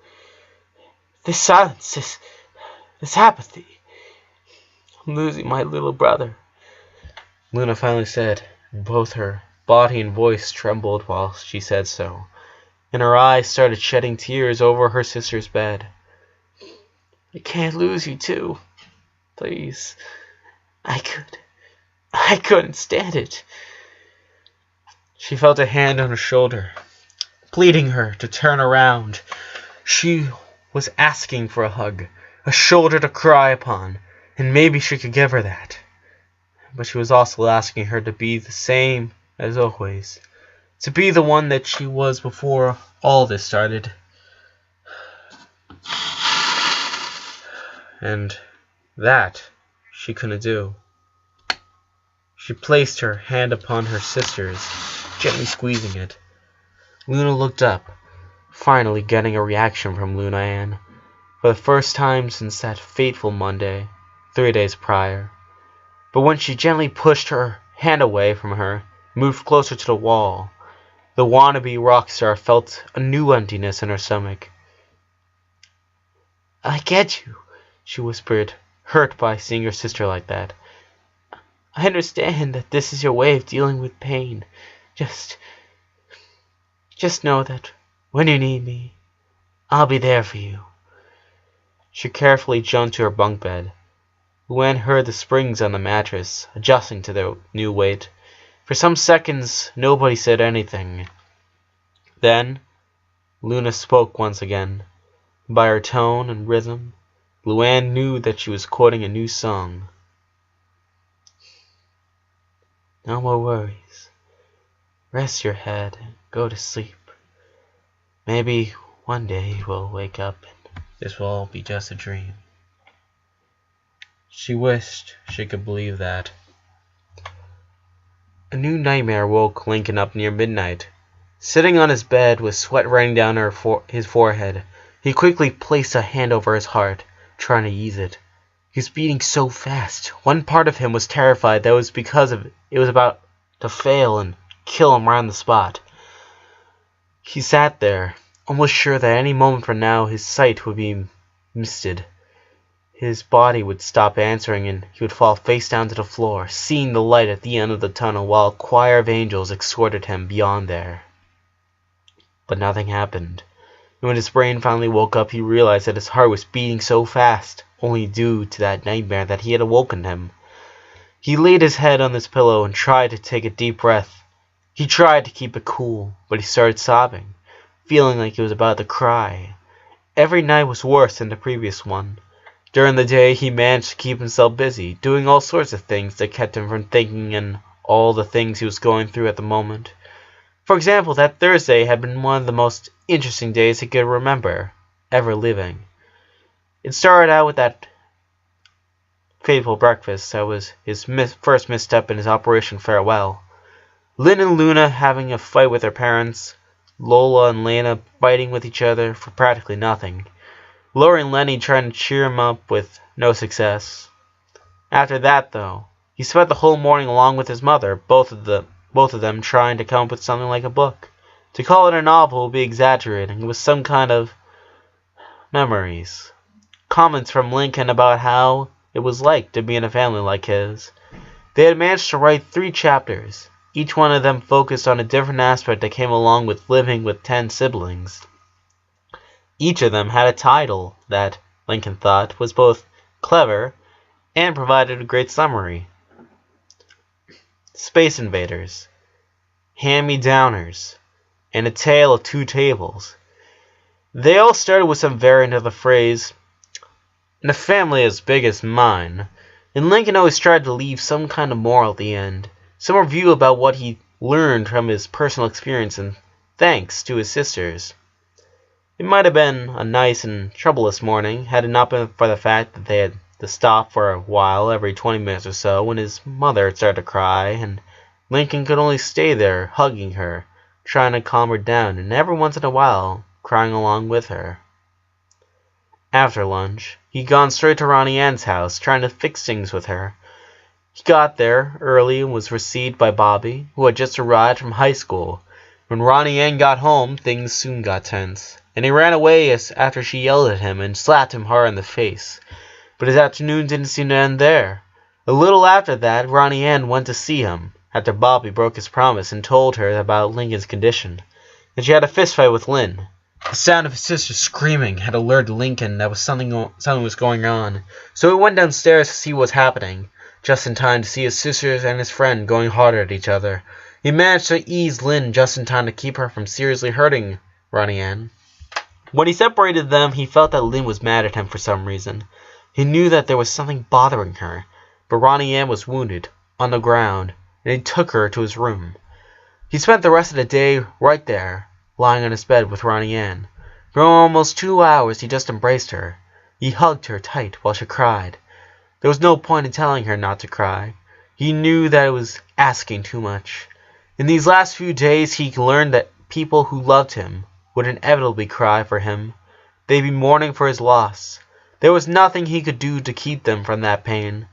This silence, this apathy. I'm losing my little brother. Luna finally said, and both her body and voice trembled while she said so, and her eyes started shedding tears over her sister's bed. I can't lose you too. Please. I couldn't stand it. She felt a hand on her shoulder, pleading her to turn around. She was asking for a hug, a shoulder to cry upon, and maybe she could give her that. But she was also asking her to be the same as always, to be the one that she was before all this started. And that she couldn't do. She placed her hand upon her sister's, gently squeezing it. Luna looked up, finally getting a reaction from Luna Ann, for the first time since that fateful Monday, 3 days prior. But when she gently pushed her hand away from her, moved closer to the wall, the wannabe rock star felt a new emptiness in her stomach. I get you, she whispered, hurt by seeing her sister like that. I understand that this is your way of dealing with pain. Just know that when you need me, I'll be there for you. She carefully jumped to her bunk bed. Luann heard the springs on the mattress adjusting to their new weight. For some seconds, nobody said anything. Then, Luna spoke once again. By her tone and rhythm, Luann knew that she was quoting a new song. No more worries. Rest your head and go to sleep. Maybe one day we'll wake up and this will all be just a dream. She wished she could believe that. A new nightmare woke Lincoln up near midnight. Sitting on his bed with sweat running down his forehead, he quickly placed a hand over his heart, trying to ease it. He was beating so fast. One part of him was terrified that it was because it was about to fail and kill him right on the spot. He sat there, almost sure that any moment from now his sight would be misted. His body would stop answering and he would fall face down to the floor, seeing the light at the end of the tunnel while a choir of angels escorted him beyond there. But nothing happened. And when his brain finally woke up, he realized that his heart was beating so fast, only due to that nightmare that he had awoken him. He laid his head on his pillow and tried to take a deep breath. He tried to keep it cool, but he started sobbing, feeling like he was about to cry. Every night was worse than the previous one. During the day, he managed to keep himself busy, doing all sorts of things that kept him from thinking and all the things he was going through at the moment. For example, that Thursday had been one of the most interesting days he could remember ever living. It started out with that fateful breakfast that was his first misstep in his Operation Farewell. Lynn and Luna having a fight with their parents, Lola and Lena fighting with each other for practically nothing, Lori and Lenny trying to cheer him up with no success. After that, though, he spent the whole morning along with his mother, both of them trying to come up with something like a book. To call it a novel would be exaggerating. It was some kind of memories. Comments from Lincoln about how it was like to be in a family like his. They had managed to write 3 chapters, each one of them focused on a different aspect that came along with living with 10 siblings. Each of them had a title that, Lincoln thought, was both clever and provided a great summary. Space Invaders, Hand-Me-Downers, and A Tale of Two Tables. They all started with some variant of the phrase, "in a family as big as mine," and Lincoln always tried to leave some kind of moral at the end, some review about what he learned from his personal experience and thanks to his sisters. It might have been a nice and troubleless morning had it not been for the fact that they had to stop for a while every 20 minutes or so when his mother started to cry, and Lincoln could only stay there hugging her, trying to calm her down, and every once in a while crying along with her. After lunch, he'd gone straight to Ronnie Ann's house, trying to fix things with her. He got there early and was received by Bobby, who had just arrived from high school. When Ronnie Ann got home, things soon got tense, and he ran away after she yelled at him and slapped him hard in the face. But his afternoon didn't seem to end there. A little after that, Ronnie Ann went to see him, after Bobby broke his promise and told her about Lincoln's condition. And she had a fistfight with Lynn. The sound of his sister screaming had alerted Lincoln that something was going on, so he went downstairs to see what was happening, just in time to see his sisters and his friend going harder at each other. He managed to ease Lynn just in time to keep her from seriously hurting Ronnie Ann. When he separated them, he felt that Lynn was mad at him for some reason. He knew that there was something bothering her, but Ronnie Ann was wounded, on the ground, and he took her to his room. He spent the rest of the day right there, lying on his bed with Ronnie Ann. For almost 2 hours he just embraced her. He hugged her tight while she cried. There was no point in telling her not to cry. He knew that it was asking too much. In these last few days he learned that people who loved him would inevitably cry for him. They'd be mourning for his loss. There was nothing he could do to keep them from that pain.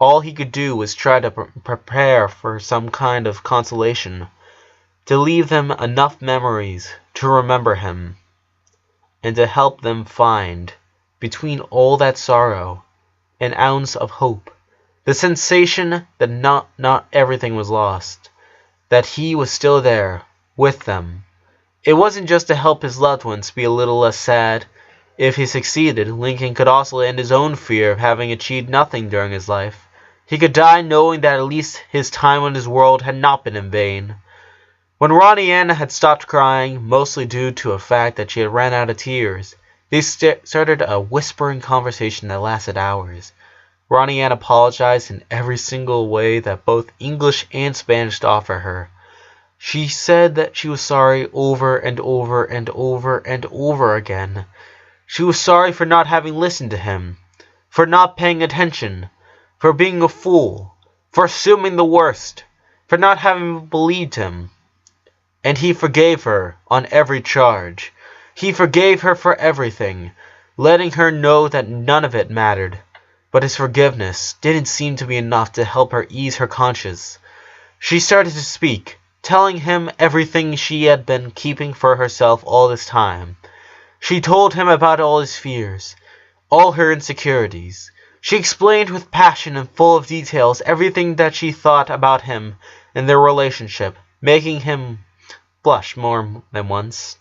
All he could do was try to prepare for some kind of consolation, to leave them enough memories to remember him, and to help them find, between all that sorrow, an ounce of hope, the sensation that not everything was lost, that he was still there, with them. It wasn't just to help his loved ones be a little less sad. If he succeeded, Lincoln could also end his own fear of having achieved nothing during his life. He could die knowing that at least his time on this world had not been in vain. When Ronnie Ann had stopped crying, mostly due to a fact that she had ran out of tears, they started a whispering conversation that lasted hours. Ronnie Ann apologized in every single way that both English and Spanish offer her. She said that she was sorry over and over and over and over again. She was sorry for not having listened to him, for not paying attention, for being a fool, for assuming the worst, for not having believed him. And he forgave her on every charge. He forgave her for everything, letting her know that none of it mattered. But his forgiveness didn't seem to be enough to help her ease her conscience. She started to speak, telling him everything she had been keeping for herself all this time. She told him about all his fears, all her insecurities. She explained with passion and full of details everything that she thought about him and their relationship, making him blush more than once.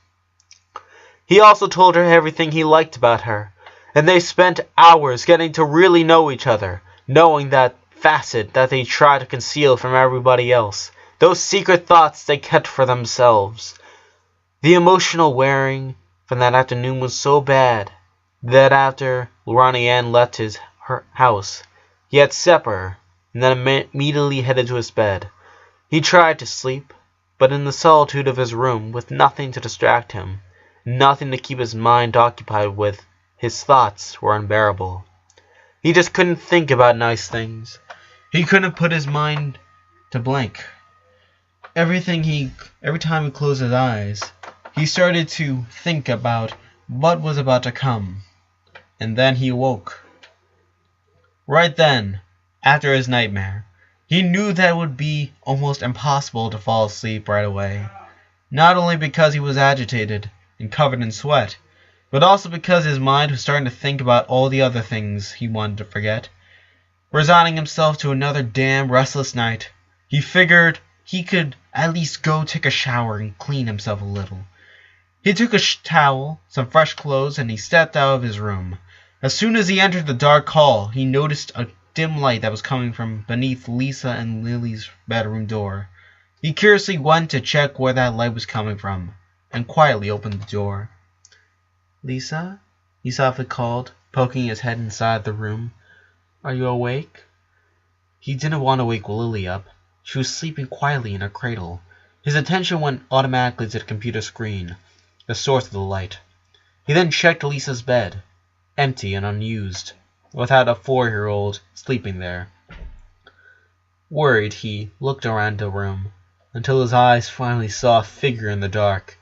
He also told her everything he liked about her, and they spent hours getting to really know each other, knowing that facet that they tried to conceal from everybody else, those secret thoughts they kept for themselves. The emotional wearing from that afternoon was so bad that after Ronnie Ann left her house, he had supper and then immediately headed to his bed. He tried to sleep, but in the solitude of his room, with nothing to distract him, nothing to keep his mind occupied with, his thoughts were unbearable. He just couldn't think about nice things. He couldn't put his mind to blank. Every time he closed his eyes, he started to think about what was about to come. And then he awoke. Right then, after his nightmare, he knew that it would be almost impossible to fall asleep right away. Not only because he was agitated and covered in sweat, but also because his mind was starting to think about all the other things he wanted to forget. Resigning himself to another damn restless night, he figured he could at least go take a shower and clean himself a little. He took a towel, some fresh clothes, and he stepped out of his room. As soon as he entered the dark hall, he noticed a dim light that was coming from beneath Lisa and Lily's bedroom door. He curiously went to check where that light was coming from, and quietly opened the door. "Lisa?" he softly called, poking his head inside the room. "Are you awake?" He didn't want to wake Lily up. She was sleeping quietly in her cradle. His attention went automatically to the computer screen, the source of the light. He then checked Lisa's bed, empty and unused, without a 4-year-old sleeping there. Worried, he looked around the room, until his eyes finally saw a figure in the dark.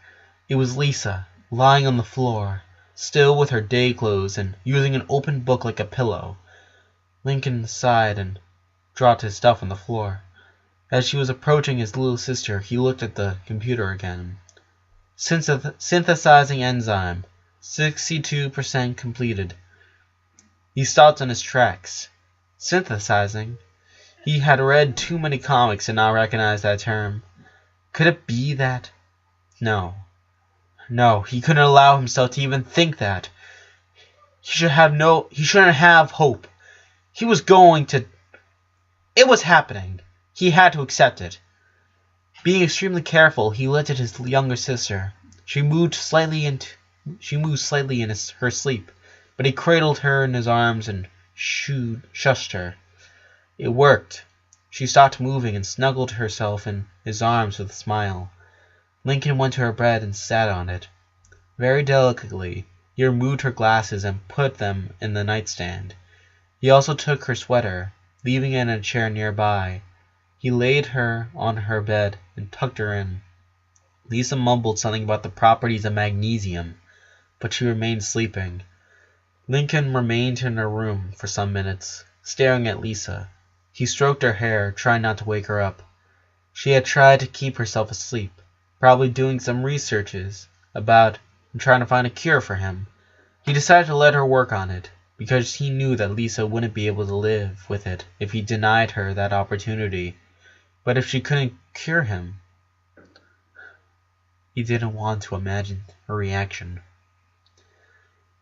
It was Lisa, lying on the floor, still with her day clothes and using an open book like a pillow. Lincoln sighed and dropped his stuff on the floor. As she was approaching his little sister, he looked at the computer again. Synthesizing enzyme, 62% completed. He stopped on his tracks. Synthesizing? He had read too many comics and not recognized that term. Could it be that? No. No, he couldn't allow himself to even think that. He shouldn't have hope. He was going to... It was happening. He had to accept it. Being extremely careful, he lifted his younger sister. She moved slightly in her sleep, but he cradled her in his arms and shushed her. It worked. She stopped moving and snuggled herself in his arms with a smile. Lincoln went to her bed and sat on it. Very delicately, he removed her glasses and put them in the nightstand. He also took her sweater, leaving it in a chair nearby. He laid her on her bed and tucked her in. Lisa mumbled something about the properties of magnesium, but she remained sleeping. Lincoln remained in her room for some minutes, staring at Lisa. He stroked her hair, trying not to wake her up. She had tried to keep herself asleep, probably doing some researches about and trying to find a cure for him. He decided to let her work on it, because he knew that Lisa wouldn't be able to live with it if he denied her that opportunity. But if she couldn't cure him, he didn't want to imagine her reaction.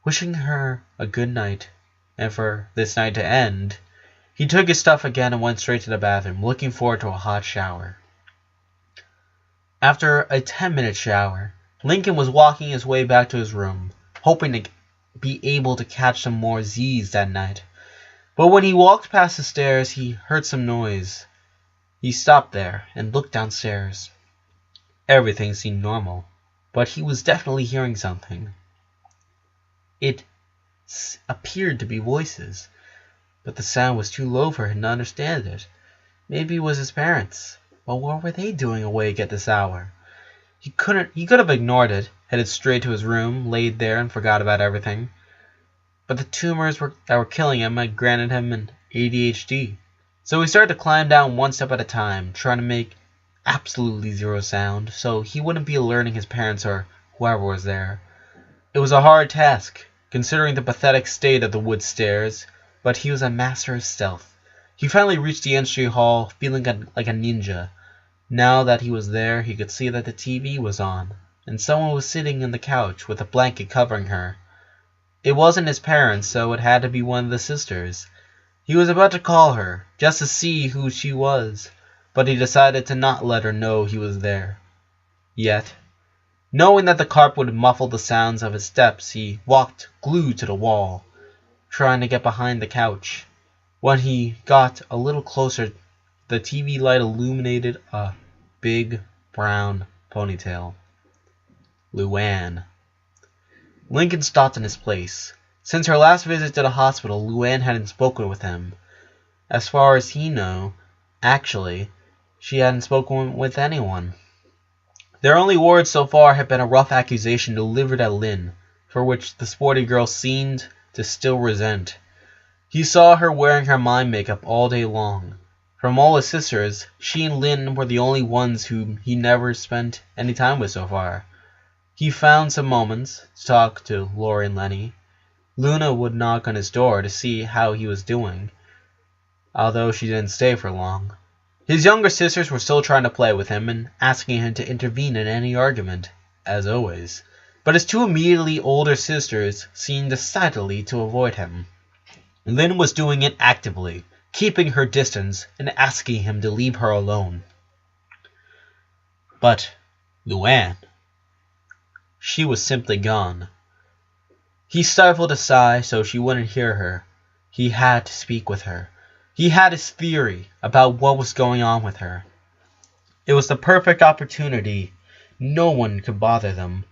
Wishing her a good night, and for this night to end, he took his stuff again and went straight to the bathroom, looking forward to a hot shower. After a 10-minute shower, Lincoln was walking his way back to his room, hoping to be able to catch some more Z's that night. But when he walked past the stairs, he heard some noise. He stopped there and looked downstairs. Everything seemed normal, but he was definitely hearing something. It appeared to be voices, but the sound was too low for him to understand it. Maybe it was his parents, but what were they doing awake at this hour? He could have ignored it, headed straight to his room, laid there and forgot about everything. But the tumors that were killing him had granted him an ADHD. So he started to climb down one step at a time, trying to make absolutely zero sound, so he wouldn't be alerting his parents or whoever was there. It was a hard task, considering the pathetic state of the wood stairs, but he was a master of stealth. He finally reached the entry hall, feeling like a ninja. Now that he was there, he could see that the TV was on, and someone was sitting on the couch with a blanket covering her. It wasn't his parents, so it had to be one of the sisters. He was about to call her, just to see who she was, but he decided to not let her know he was there. Yet, knowing that the carpet would muffle the sounds of his steps, he walked glued to the wall, trying to get behind the couch. When he got a little closer, the TV light illuminated a big brown ponytail. Luann. Lincoln stopped in his place. Since her last visit to the hospital, Luann hadn't spoken with him. As far as he knew, actually, she hadn't spoken with anyone. Their only words so far had been a rough accusation delivered at Lynn, for which the sporty girl seemed to still resent. He saw her wearing her mind makeup all day long. From all his sisters, she and Lynn were the only ones whom he never spent any time with so far. He found some moments to talk to Lori and Lenny. Luna would knock on his door to see how he was doing, although she didn't stay for long. His younger sisters were still trying to play with him and asking him to intervene in any argument, as always. But his two immediately older sisters seemed decidedly to avoid him. Lynn was doing it actively, keeping her distance and asking him to leave her alone. But Luann, she was simply gone. He stifled a sigh so she wouldn't hear her. He had to speak with her. He had his theory about what was going on with her. It was the perfect opportunity. No one could bother them.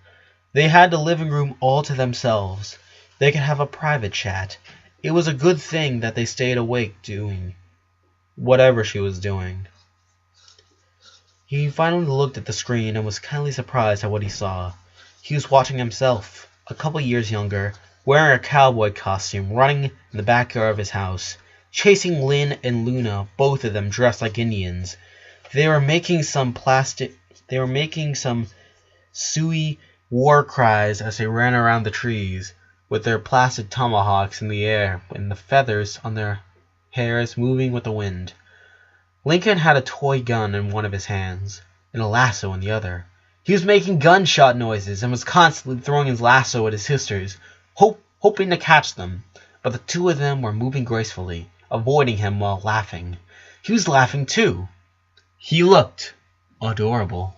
They had the living room all to themselves. They could have a private chat. It was a good thing that they stayed awake doing whatever she was doing. He finally looked at the screen and was kindly surprised at what he saw. He was watching himself. a couple years younger, wearing a cowboy costume, running in the backyard of his house, chasing Lynn and Luna, both of them dressed like Indians. They were making some Sioux war cries as they ran around the trees, with their plastic tomahawks in the air and the feathers on their hairs moving with the wind. Lincoln had a toy gun in one of his hands, and a lasso in the other. He was making gunshot noises and was constantly throwing his lasso at his sisters, hoping to catch them, but the two of them were moving gracefully, avoiding him while laughing. He was laughing too. He looked adorable.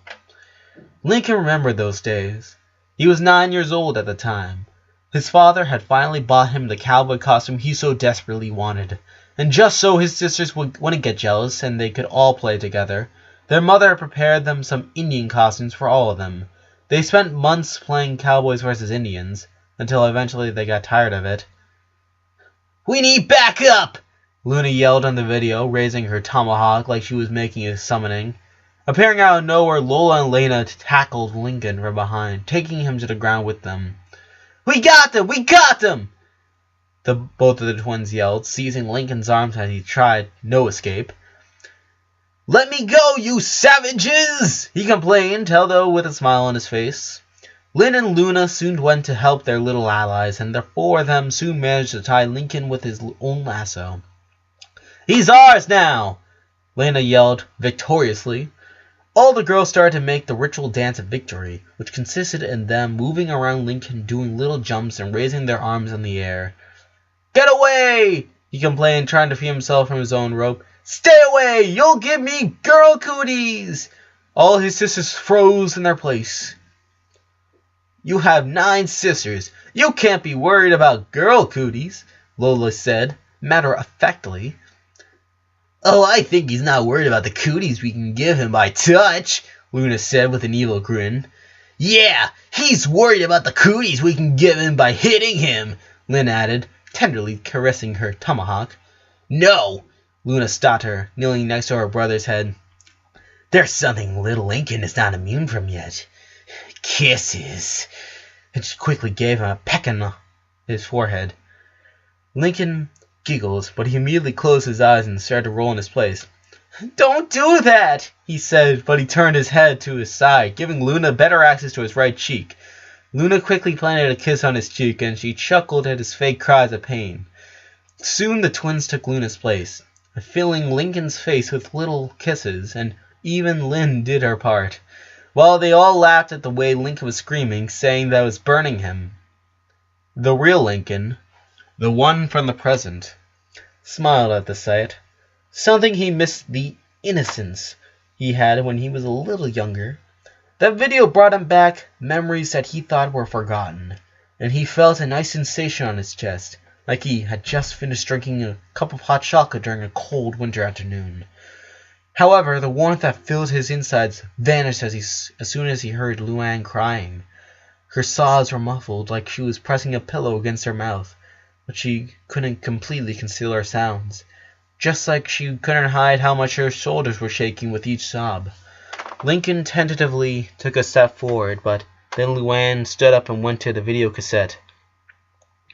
Lincoln remembered those days. He was 9 years old at the time. His father had finally bought him the cowboy costume he so desperately wanted, and just so his sisters wouldn't get jealous and they could all play together, their mother had prepared them some Indian costumes for all of them. They spent months playing cowboys versus Indians, until eventually they got tired of it. "We need backup!" Luna yelled on the video, raising her tomahawk like she was making a summoning. Appearing out of nowhere, Lola and Lena tackled Lincoln from behind, taking him to the ground with them. "We got them! We got them!" Both of the twins yelled, seizing Lincoln's arms as he tried no escape. "Let me go, you savages!" he complained, although with a smile on his face. Lynn and Luna soon went to help their little allies, and the four of them soon managed to tie Lincoln with his own lasso. "He's ours now!" Lena yelled victoriously. All the girls started to make the ritual dance of victory, which consisted in them moving around Lincoln, doing little jumps and raising their arms in the air. "Get away!" he complained, trying to free himself from his own rope. "Stay away! You'll give me girl cooties!" All his sisters froze in their place. "You have 9 sisters. You can't be worried about girl cooties," Lola said, matter-of-factly. "Oh, I think he's not worried about the cooties we can give him by touch," Luna said with an evil grin. "Yeah, he's worried about the cooties we can give him by hitting him," Lynn added, tenderly caressing her tomahawk. "No," Luna stopped her, kneeling next to her brother's head. "There's something little Lincoln is not immune from yet. Kisses." And she quickly gave him a peck on his forehead. Lincoln giggled, but he immediately closed his eyes and started to roll in his place. "Don't do that," he said, but he turned his head to his side, giving Luna better access to his right cheek. Luna quickly planted a kiss on his cheek, and she chuckled at his fake cries of pain. Soon the twins took Luna's place, filling Lincoln's face with little kisses, and even Lynn did her part, while they all laughed at the way Lincoln was screaming, saying that it was burning him. The real Lincoln, the one from the present, smiled at the sight. Something he missed the innocence he had when he was a little younger. That video brought him back memories that he thought were forgotten, and he felt a nice sensation on his chest, like he had just finished drinking a cup of hot chocolate during a cold winter afternoon. However, the warmth that filled his insides vanished as soon as he heard Luann crying. Her sobs were muffled, like she was pressing a pillow against her mouth, but she couldn't completely conceal her sounds, just like she couldn't hide how much her shoulders were shaking with each sob. Lincoln tentatively took a step forward, but then Luann stood up and went to the video cassette.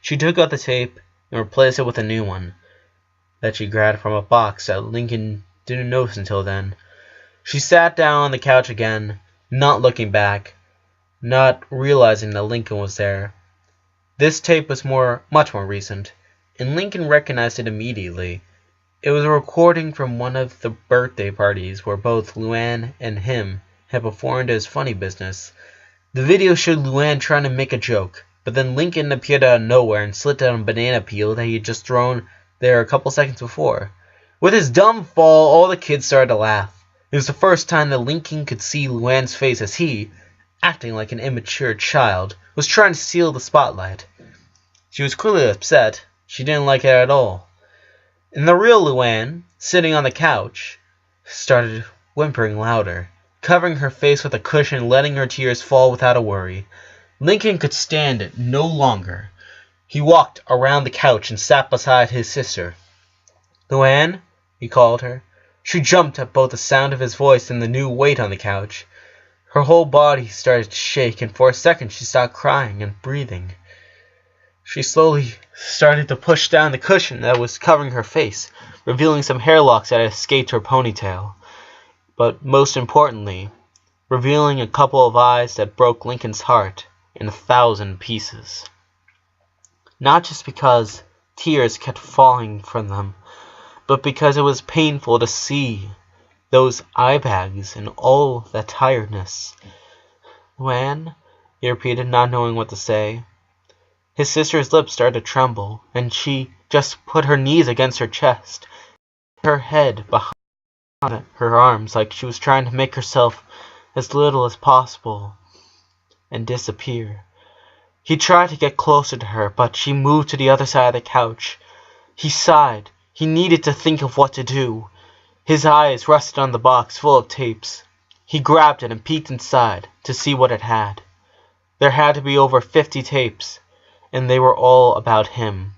She took out the tape and replaced it with a new one that she grabbed from a box that Lincoln didn't notice until then. She sat down on the couch again, not looking back, not realizing that Lincoln was there. This tape was much more recent, and Lincoln recognized it immediately. It was a recording from one of the birthday parties where both Luann and him had performed as funny business. The video showed Luann trying to make a joke, but then Lincoln appeared out of nowhere and slipped down a banana peel that he had just thrown there a couple seconds before. With his dumb fall, all the kids started to laugh. It was the first time that Lincoln could see Luann's face as he, acting like an immature child, was trying to steal the spotlight. She was clearly upset. She didn't like it at all. And the real Luann, sitting on the couch, started whimpering louder, covering her face with a cushion and letting her tears fall without a worry. Lincoln could stand it no longer. He walked around the couch and sat beside his sister. "Luann," he called her. She jumped at both the sound of his voice and the new weight on the couch. Her whole body started to shake, and for a second she stopped crying and breathing. She slowly started to push down the cushion that was covering her face, revealing some hair locks that had escaped her ponytail. But most importantly, revealing a couple of eyes that broke Lincoln's heart in 1,000 pieces. Not just because tears kept falling from them, but because it was painful to see those eye bags and all that tiredness. "Luann?" he repeated, not knowing what to say. His sister's lips started to tremble, and she just put her knees against her chest, her head behind her arms like she was trying to make herself as little as possible and disappear. He tried to get closer to her, but she moved to the other side of the couch. He sighed. He needed to think of what to do. His eyes rested on the box full of tapes. He grabbed it and peeked inside to see what it had. There had to be over 50 tapes, and they were all about him.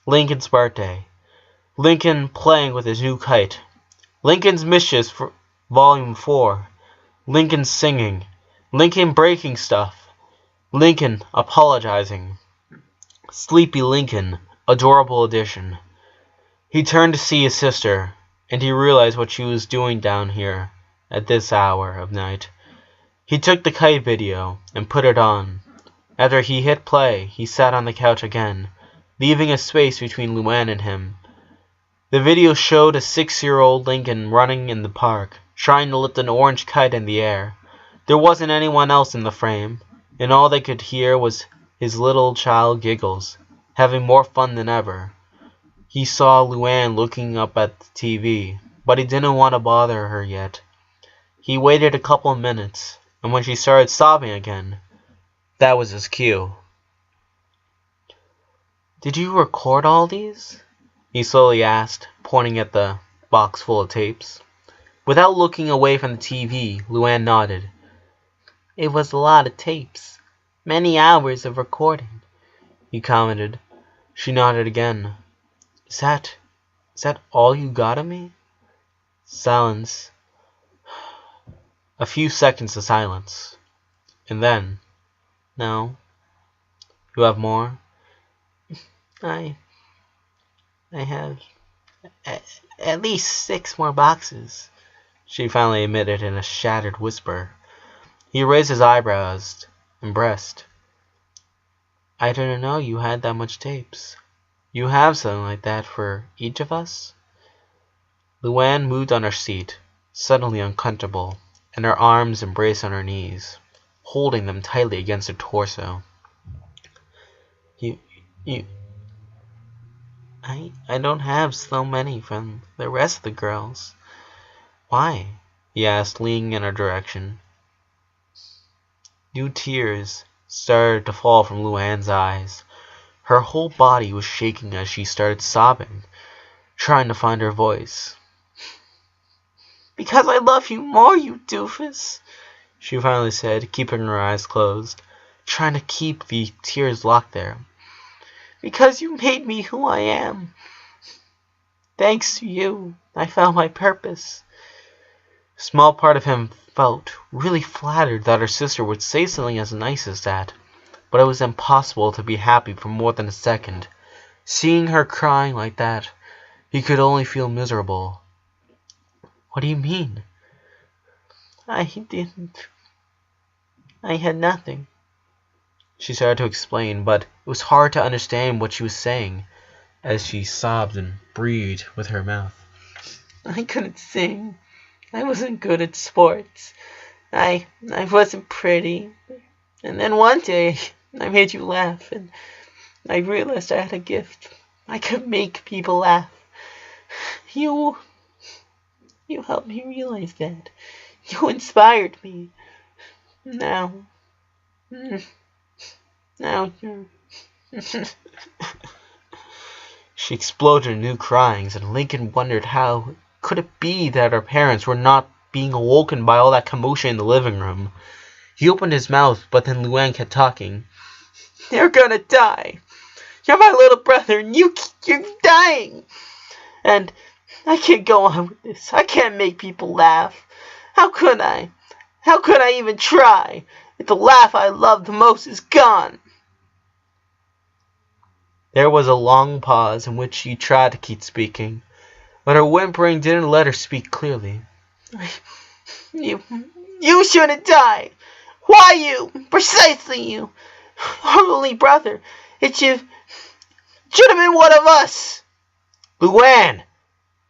Lincoln's birthday. Lincoln playing with his new kite. Lincoln's Mischief for Volume 4. Lincoln singing. Lincoln breaking stuff. Lincoln apologizing. Sleepy Lincoln, adorable edition. He turned to see his sister, and he realized what she was doing down here at this hour of night. He took the kite video and put it on. After he hit play, he sat on the couch again, leaving a space between Luann and him. The video showed a 6-year-old Lincoln running in the park, trying to lift an orange kite in the air. There wasn't anyone else in the frame, and all they could hear was his little child giggles, having more fun than ever. He saw Luann looking up at the TV, but he didn't want to bother her yet. He waited a couple of minutes, and when she started sobbing again, that was his cue. "Did you record all these?" he slowly asked, pointing at the box full of tapes. Without looking away from the TV, Luann nodded. "It was a lot of tapes. Many hours of recording," he commented. She nodded again. Is that all you got of me?" Silence. A few seconds of silence. And then, "No. You have more?" I have at least 6 more boxes," she finally admitted in a shattered whisper. He raised his eyebrows and breast. "I didn't know you had that much tapes. You have something like that for each of us?" Luann moved on her seat, suddenly uncomfortable, and her arms embraced on her knees, holding them tightly against her torso. I don't have so many from the rest of the girls." "Why?" he asked, leaning in her direction. New tears started to fall from Luann's eyes. Her whole body was shaking as she started sobbing, trying to find her voice. "Because I love you more, you doofus," she finally said, keeping her eyes closed, trying to keep the tears locked there. "Because you made me who I am. Thanks to you, I found my purpose." A small part of him felt really flattered that her sister would say something as nice as that, but it was impossible to be happy for more than a second. Seeing her crying like that, he could only feel miserable. "What do you mean?" I had nothing," she started to explain, but it was hard to understand what she was saying as she sobbed and breathed with her mouth. "I couldn't sing. I wasn't good at sports. I wasn't pretty. And then one day I made you laugh, and I realized I had a gift. I could make people laugh. You helped me realize that. You inspired me. Now you're..." She exploded in new cryings, and Lincoln wondered how could it be that her parents were not being awoken by all that commotion in the living room. He opened his mouth, but then Luann kept talking. "You're gonna die. You're my little brother, and you're dying. And I can't go on with this. I can't make people laugh. How could I? How could I even try if the laugh I loved the most is gone? There was a long pause in which she tried to keep speaking, but her whimpering didn't let her speak clearly. You shouldn't die. Why you? Precisely you. Our only brother. It should have been one of us. Luann!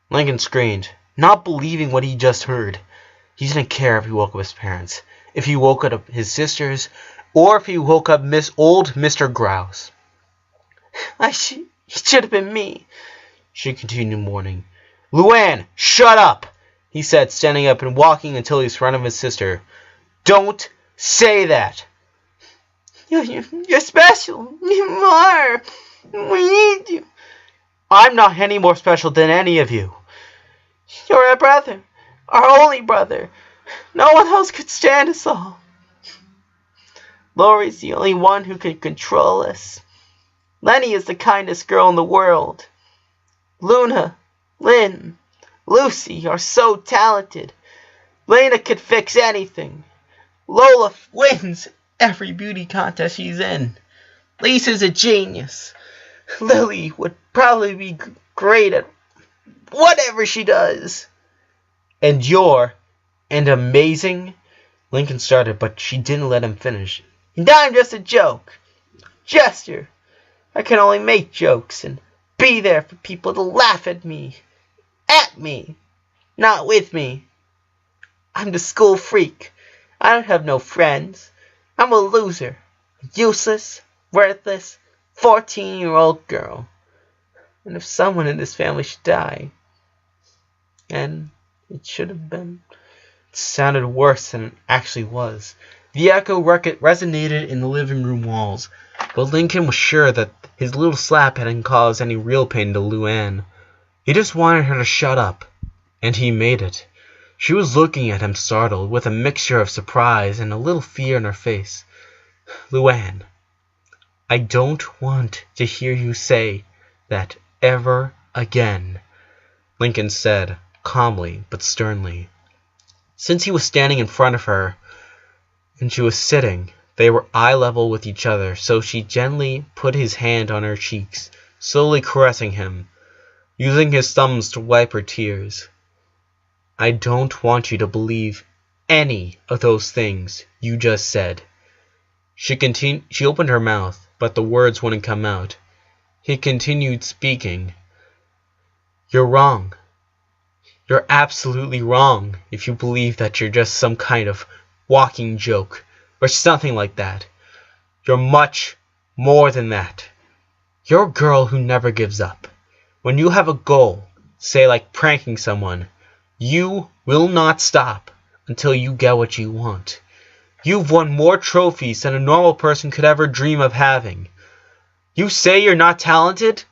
Lincoln screamed, not believing what he just heard. He didn't care if he woke up his parents, if he woke up his sisters, or if he woke up old Mr. Grouse. It should have been me, she continued mourning. Luann, shut up, he said, standing up and walking until he was in front of his sister. Don't say that. You're special. You are. We need you. I'm not any more special than any of you. You're our brother. Our only brother. No one else could stand us all. Lori's the only one who can control us. Lenny is the kindest girl in the world. Luna, Lynn, Lucy are so talented. Lena could fix anything. Lola wins every beauty contest she's in. Lisa's a genius. Lily would probably be great at whatever she does. And you're amazing, Lincoln started, but she didn't let him finish. And I'm just a joke. Jester. I can only make jokes and be there for people to laugh at me. At me. Not with me. I'm the school freak. I don't have no friends. I'm a loser. A useless, worthless, 14-year-old girl. And if someone in this family should die, and it should have been, it sounded worse than it actually was. The echo resonated in the living room walls, but Lincoln was sure that his little slap hadn't caused any real pain to Luann. He just wanted her to shut up, and he made it. She was looking at him startled, with a mixture of surprise and a little fear in her face. Luann, I don't want to hear you say that ever again, Lincoln said, calmly but sternly. Since he was standing in front of her, and she was sitting, they were eye level with each other, so she gently put his hand on her cheeks, slowly caressing him, using his thumbs to wipe her tears. I don't want you to believe any of those things you just said. She opened her mouth, but the words wouldn't come out. He continued speaking. You're wrong. You're absolutely wrong if you believe that you're just some kind of walking joke, or something like that. You're much more than that. You're a girl who never gives up. When you have a goal, say like pranking someone, you will not stop until you get what you want. You've won more trophies than a normal person could ever dream of having. You say you're not talented?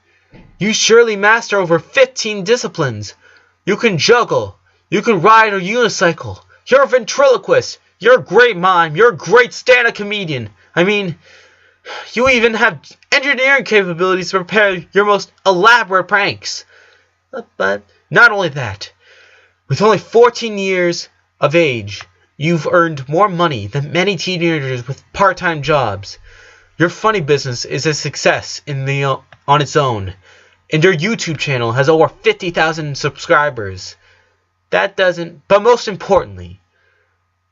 You surely master over 15 disciplines. You can juggle. You can ride a unicycle. You're a ventriloquist. You're a great mime. You're a great stand-up comedian. I mean, you even have engineering capabilities to prepare your most elaborate pranks. But not only that, with only 14 years of age, you've earned more money than many teenagers with part-time jobs. Your funny business is a success on its own, and your YouTube channel has over 50,000 subscribers. But most importantly,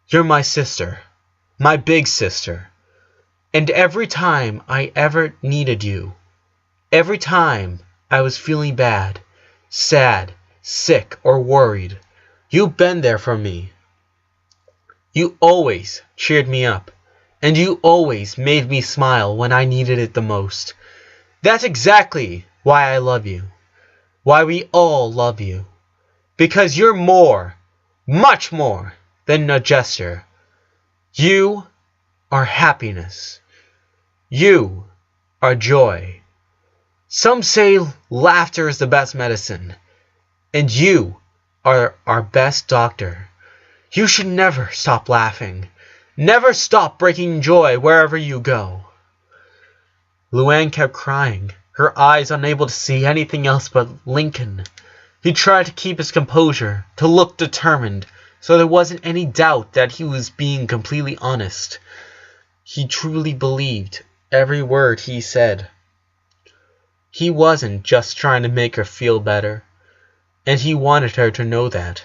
you're my sister, my big sister. And every time I ever needed you, every time I was feeling bad, sad, sick, or worried, you've been there for me. You always cheered me up, and you always made me smile when I needed it the most. That's exactly why I love you, why we all love you, because you're more, much more than a jester. You are happiness. You are joy. Some say laughter is the best medicine, and you are our best doctor. You should never stop laughing. Never stop breaking joy wherever you go. Luann kept crying, her eyes unable to see anything else but Lincoln. He tried to keep his composure, to look determined, so there wasn't any doubt that he was being completely honest. He truly believed every word he said. He wasn't just trying to make her feel better, and he wanted her to know that.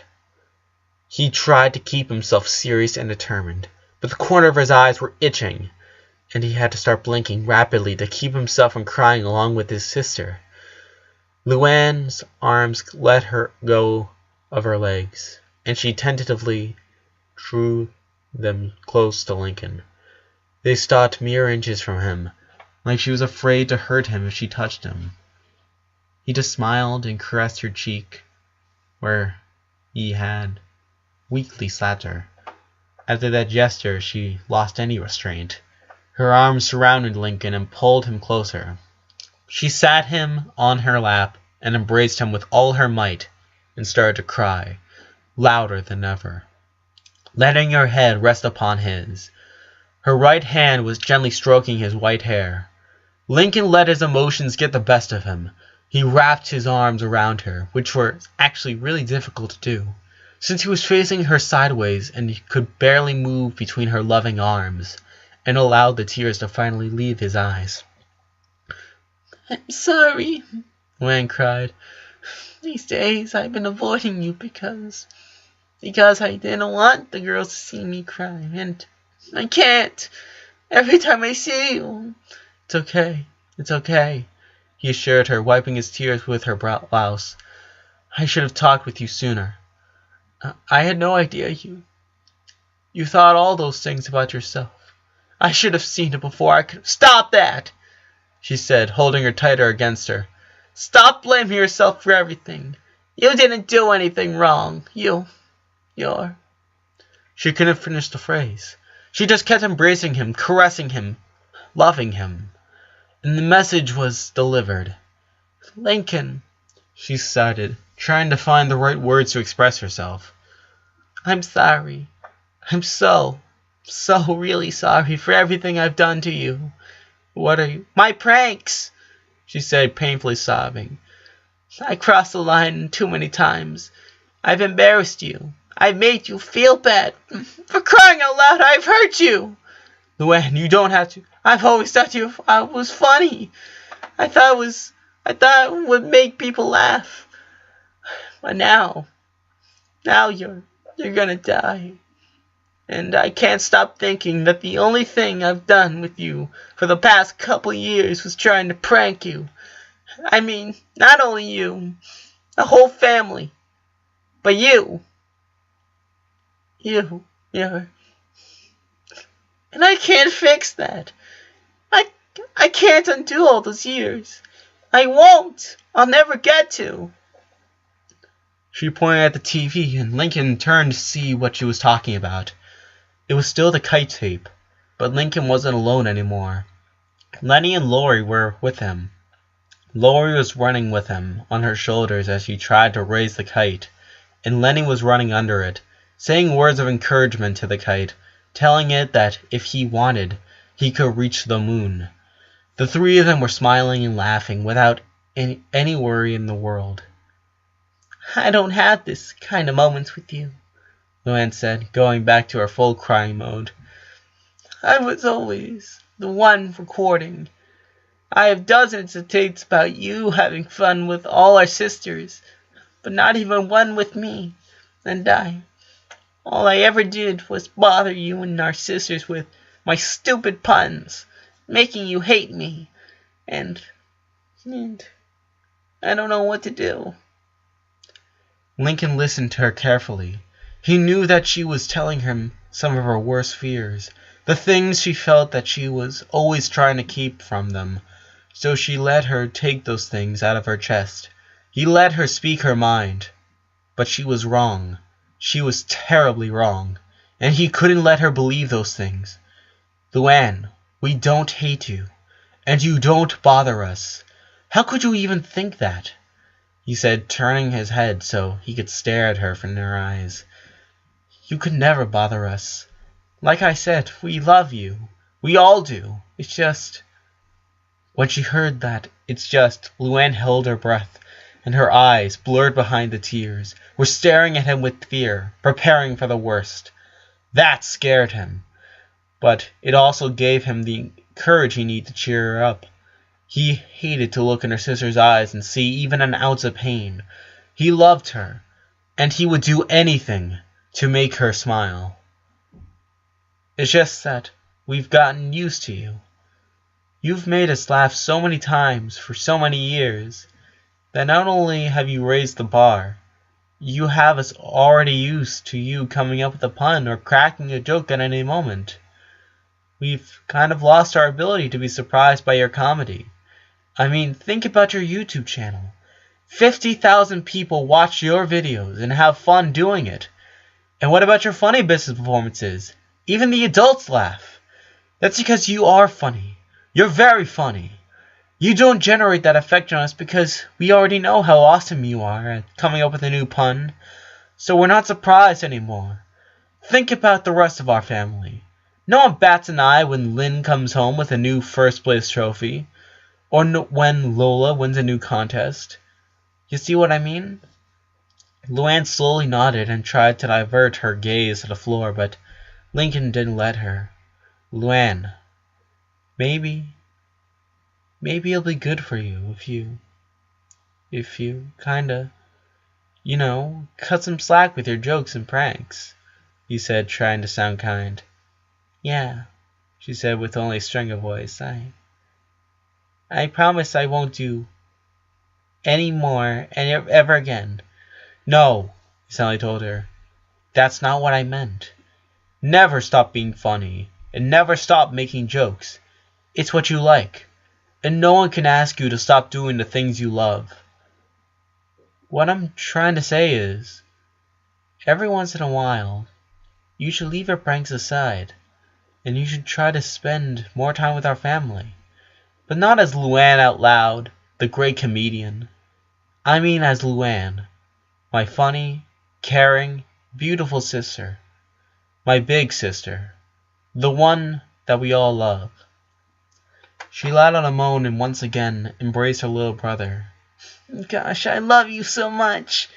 He tried to keep himself serious and determined, but the corner of his eyes were itching, and he had to start blinking rapidly to keep himself from crying along with his sister. Luann's arms let her go of her legs, and she tentatively drew them close to Lincoln. They stood mere inches from him, like she was afraid to hurt him if she touched him. He just smiled and caressed her cheek, where he had weakly slapped her. After that gesture, she lost any restraint. Her arms surrounded Lincoln and pulled him closer. She sat him on her lap and embraced him with all her might and started to cry, louder than ever, letting her head rest upon his. Her right hand was gently stroking his white hair. Lincoln let his emotions get the best of him. He wrapped his arms around her, which were actually really difficult to do, since he was facing her sideways and he could barely move between her loving arms, and allowed the tears to finally leave his eyes. "I'm sorry," Luann cried. "These days I've been avoiding you because I didn't want the girls to see me cry, and I can't. Every time I see you." It's okay, he assured her, wiping his tears with her blouse. "I should have talked with you sooner. I had no idea you thought all those things about yourself. I should have seen it before I could." "Stop that!" she said, holding her tighter against her. "Stop blaming yourself for everything. You didn't do anything wrong. You're..." She couldn't finish the phrase. She just kept embracing him, caressing him, loving him. And the message was delivered. "Lincoln," she sighed, trying to find the right words to express herself. "I'm sorry. I'm so really sorry for everything I've done to you." "What are you—" "My pranks," she said, painfully sobbing. "I crossed the line too many times. I've embarrassed you. I've made you feel bad. For crying out loud, I've hurt you." "Luann, you don't have to—" "I've always thought I was funny. I thought it would make people laugh. But now you're gonna die. And I can't stop thinking that the only thing I've done with you for the past couple years was trying to prank you. I mean, not only you, the whole family, but you're... And I can't fix that. I can't undo all those years. I won't. I'll never get to." She pointed at the TV, and Lincoln turned to see what she was talking about. It was still the kite tape, but Lincoln wasn't alone anymore. Lenny and Lori were with him. Lori was running with him on her shoulders as she tried to raise the kite, and Lenny was running under it, saying words of encouragement to the kite, telling it that if he wanted, he could reach the moon. The three of them were smiling and laughing without any worry in the world. "I don't have this kind of moments with you," Luann said, going back to her full crying mode. "I was always the one recording. I have dozens of tapes about you having fun with all our sisters, but not even one with me. And all I ever did was bother you and our sisters with my stupid puns, making you hate me, and I don't know what to do." Lincoln listened to her carefully. He knew that she was telling him some of her worst fears, the things she felt that she was always trying to keep from them. So she let her take those things out of her chest. He let her speak her mind. But she was wrong. She was terribly wrong. And he couldn't let her believe those things. "Luann, we don't hate you. And you don't bother us. How could you even think that?" he said, turning his head so he could stare at her from her eyes. "You could never bother us. Like I said, we love you. We all do. It's just..." When she heard that, "it's just," Luann held her breath and her eyes, blurred behind the tears, were staring at him with fear, preparing for the worst. That scared him, but it also gave him the courage he needed to cheer her up. He hated to look in her sister's eyes and see even an ounce of pain. He loved her, and he would do anything to make her smile. It's just that we've gotten used to you. You've made us laugh so many times for so many years that not only have you raised the bar, you have us already used to you coming up with a pun or cracking a joke at any moment. We've kind of lost our ability to be surprised by your comedy. I mean, think about your YouTube channel. 50,000 people watch your videos and have fun doing it. And what about your funny business performances? Even the adults laugh. That's because you are funny. You're very funny. You don't generate that effect on us because we already know how awesome you are at coming up with a new pun. So we're not surprised anymore. Think about the rest of our family. No one bats an eye when Lynn comes home with a new first place trophy, or when Lola wins a new contest. You see what I mean? Luann slowly nodded and tried to divert her gaze to the floor, but Lincoln didn't let her. Luann, maybe it'll be good for you if you kinda, cut some slack with your jokes and pranks, he said, trying to sound kind. Yeah, she said with only a string of voice. I promise I won't do any more ever again. No, Sally told her. That's not what I meant. Never stop being funny, and never stop making jokes. It's what you like, and no one can ask you to stop doing the things you love. What I'm trying to say is, every once in a while, you should leave your pranks aside, and you should try to spend more time with our family. But not as Luann out loud, the great comedian. I mean as Luann, my funny, caring, beautiful sister. My big sister. The one that we all love. She let out a moan and once again embraced her little brother. Gosh, I love you so much.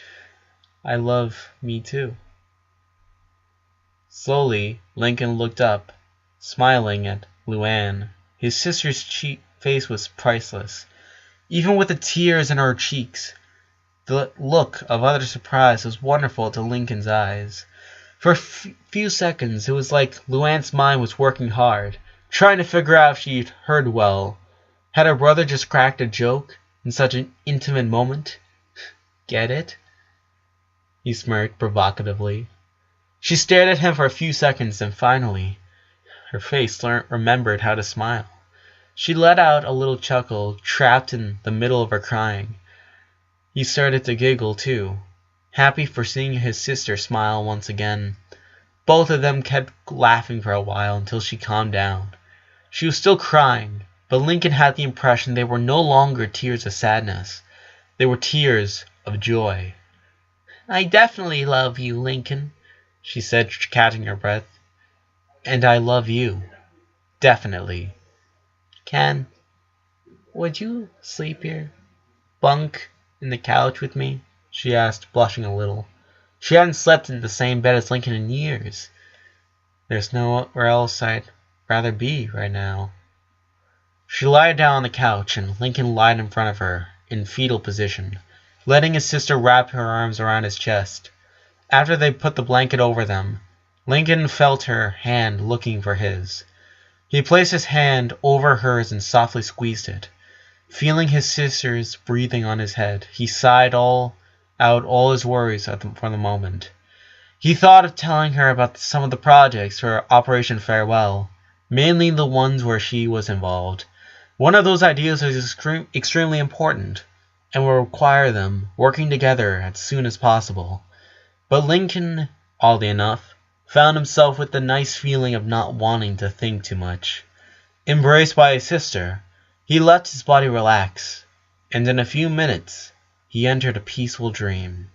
I love me too. Slowly, Lincoln looked up, smiling at Luann. His sister's face was priceless. Even with the tears in her cheeks, the look of utter surprise was wonderful to Lincoln's eyes. For a few seconds, it was like Luann's mind was working hard, trying to figure out if she'd heard well. Had her brother just cracked a joke in such an intimate moment? Get it? He smirked provocatively. She stared at him for a few seconds, and finally, her face remembered how to smile. She let out a little chuckle, trapped in the middle of her crying. He started to giggle, too, happy for seeing his sister smile once again. Both of them kept laughing for a while until she calmed down. She was still crying, but Lincoln had the impression they were no longer tears of sadness. They were tears of joy. I definitely love you, Lincoln, she said, catching her breath. And I love you. Definitely. Ken, would you sleep here? Bunk in the couch with me? She asked, blushing a little. She hadn't slept in the same bed as Lincoln in years. There's nowhere else I'd rather be right now. She lied down on the couch, and Lincoln lied in front of her, in fetal position, letting his sister wrap her arms around his chest. After they put the blanket over them, Lincoln felt her hand looking for his. He placed his hand over hers and softly squeezed it. Feeling his sister's breathing on his head, he sighed out all his worries for the moment. He thought of telling her about some of the projects for Operation Farewell, mainly the ones where she was involved. One of those ideas was extremely important, and will require them working together as soon as possible. But Lincoln, oddly enough, found himself with the nice feeling of not wanting to think too much. Embraced by his sister, he let his body relax, and in a few minutes he entered a peaceful dream.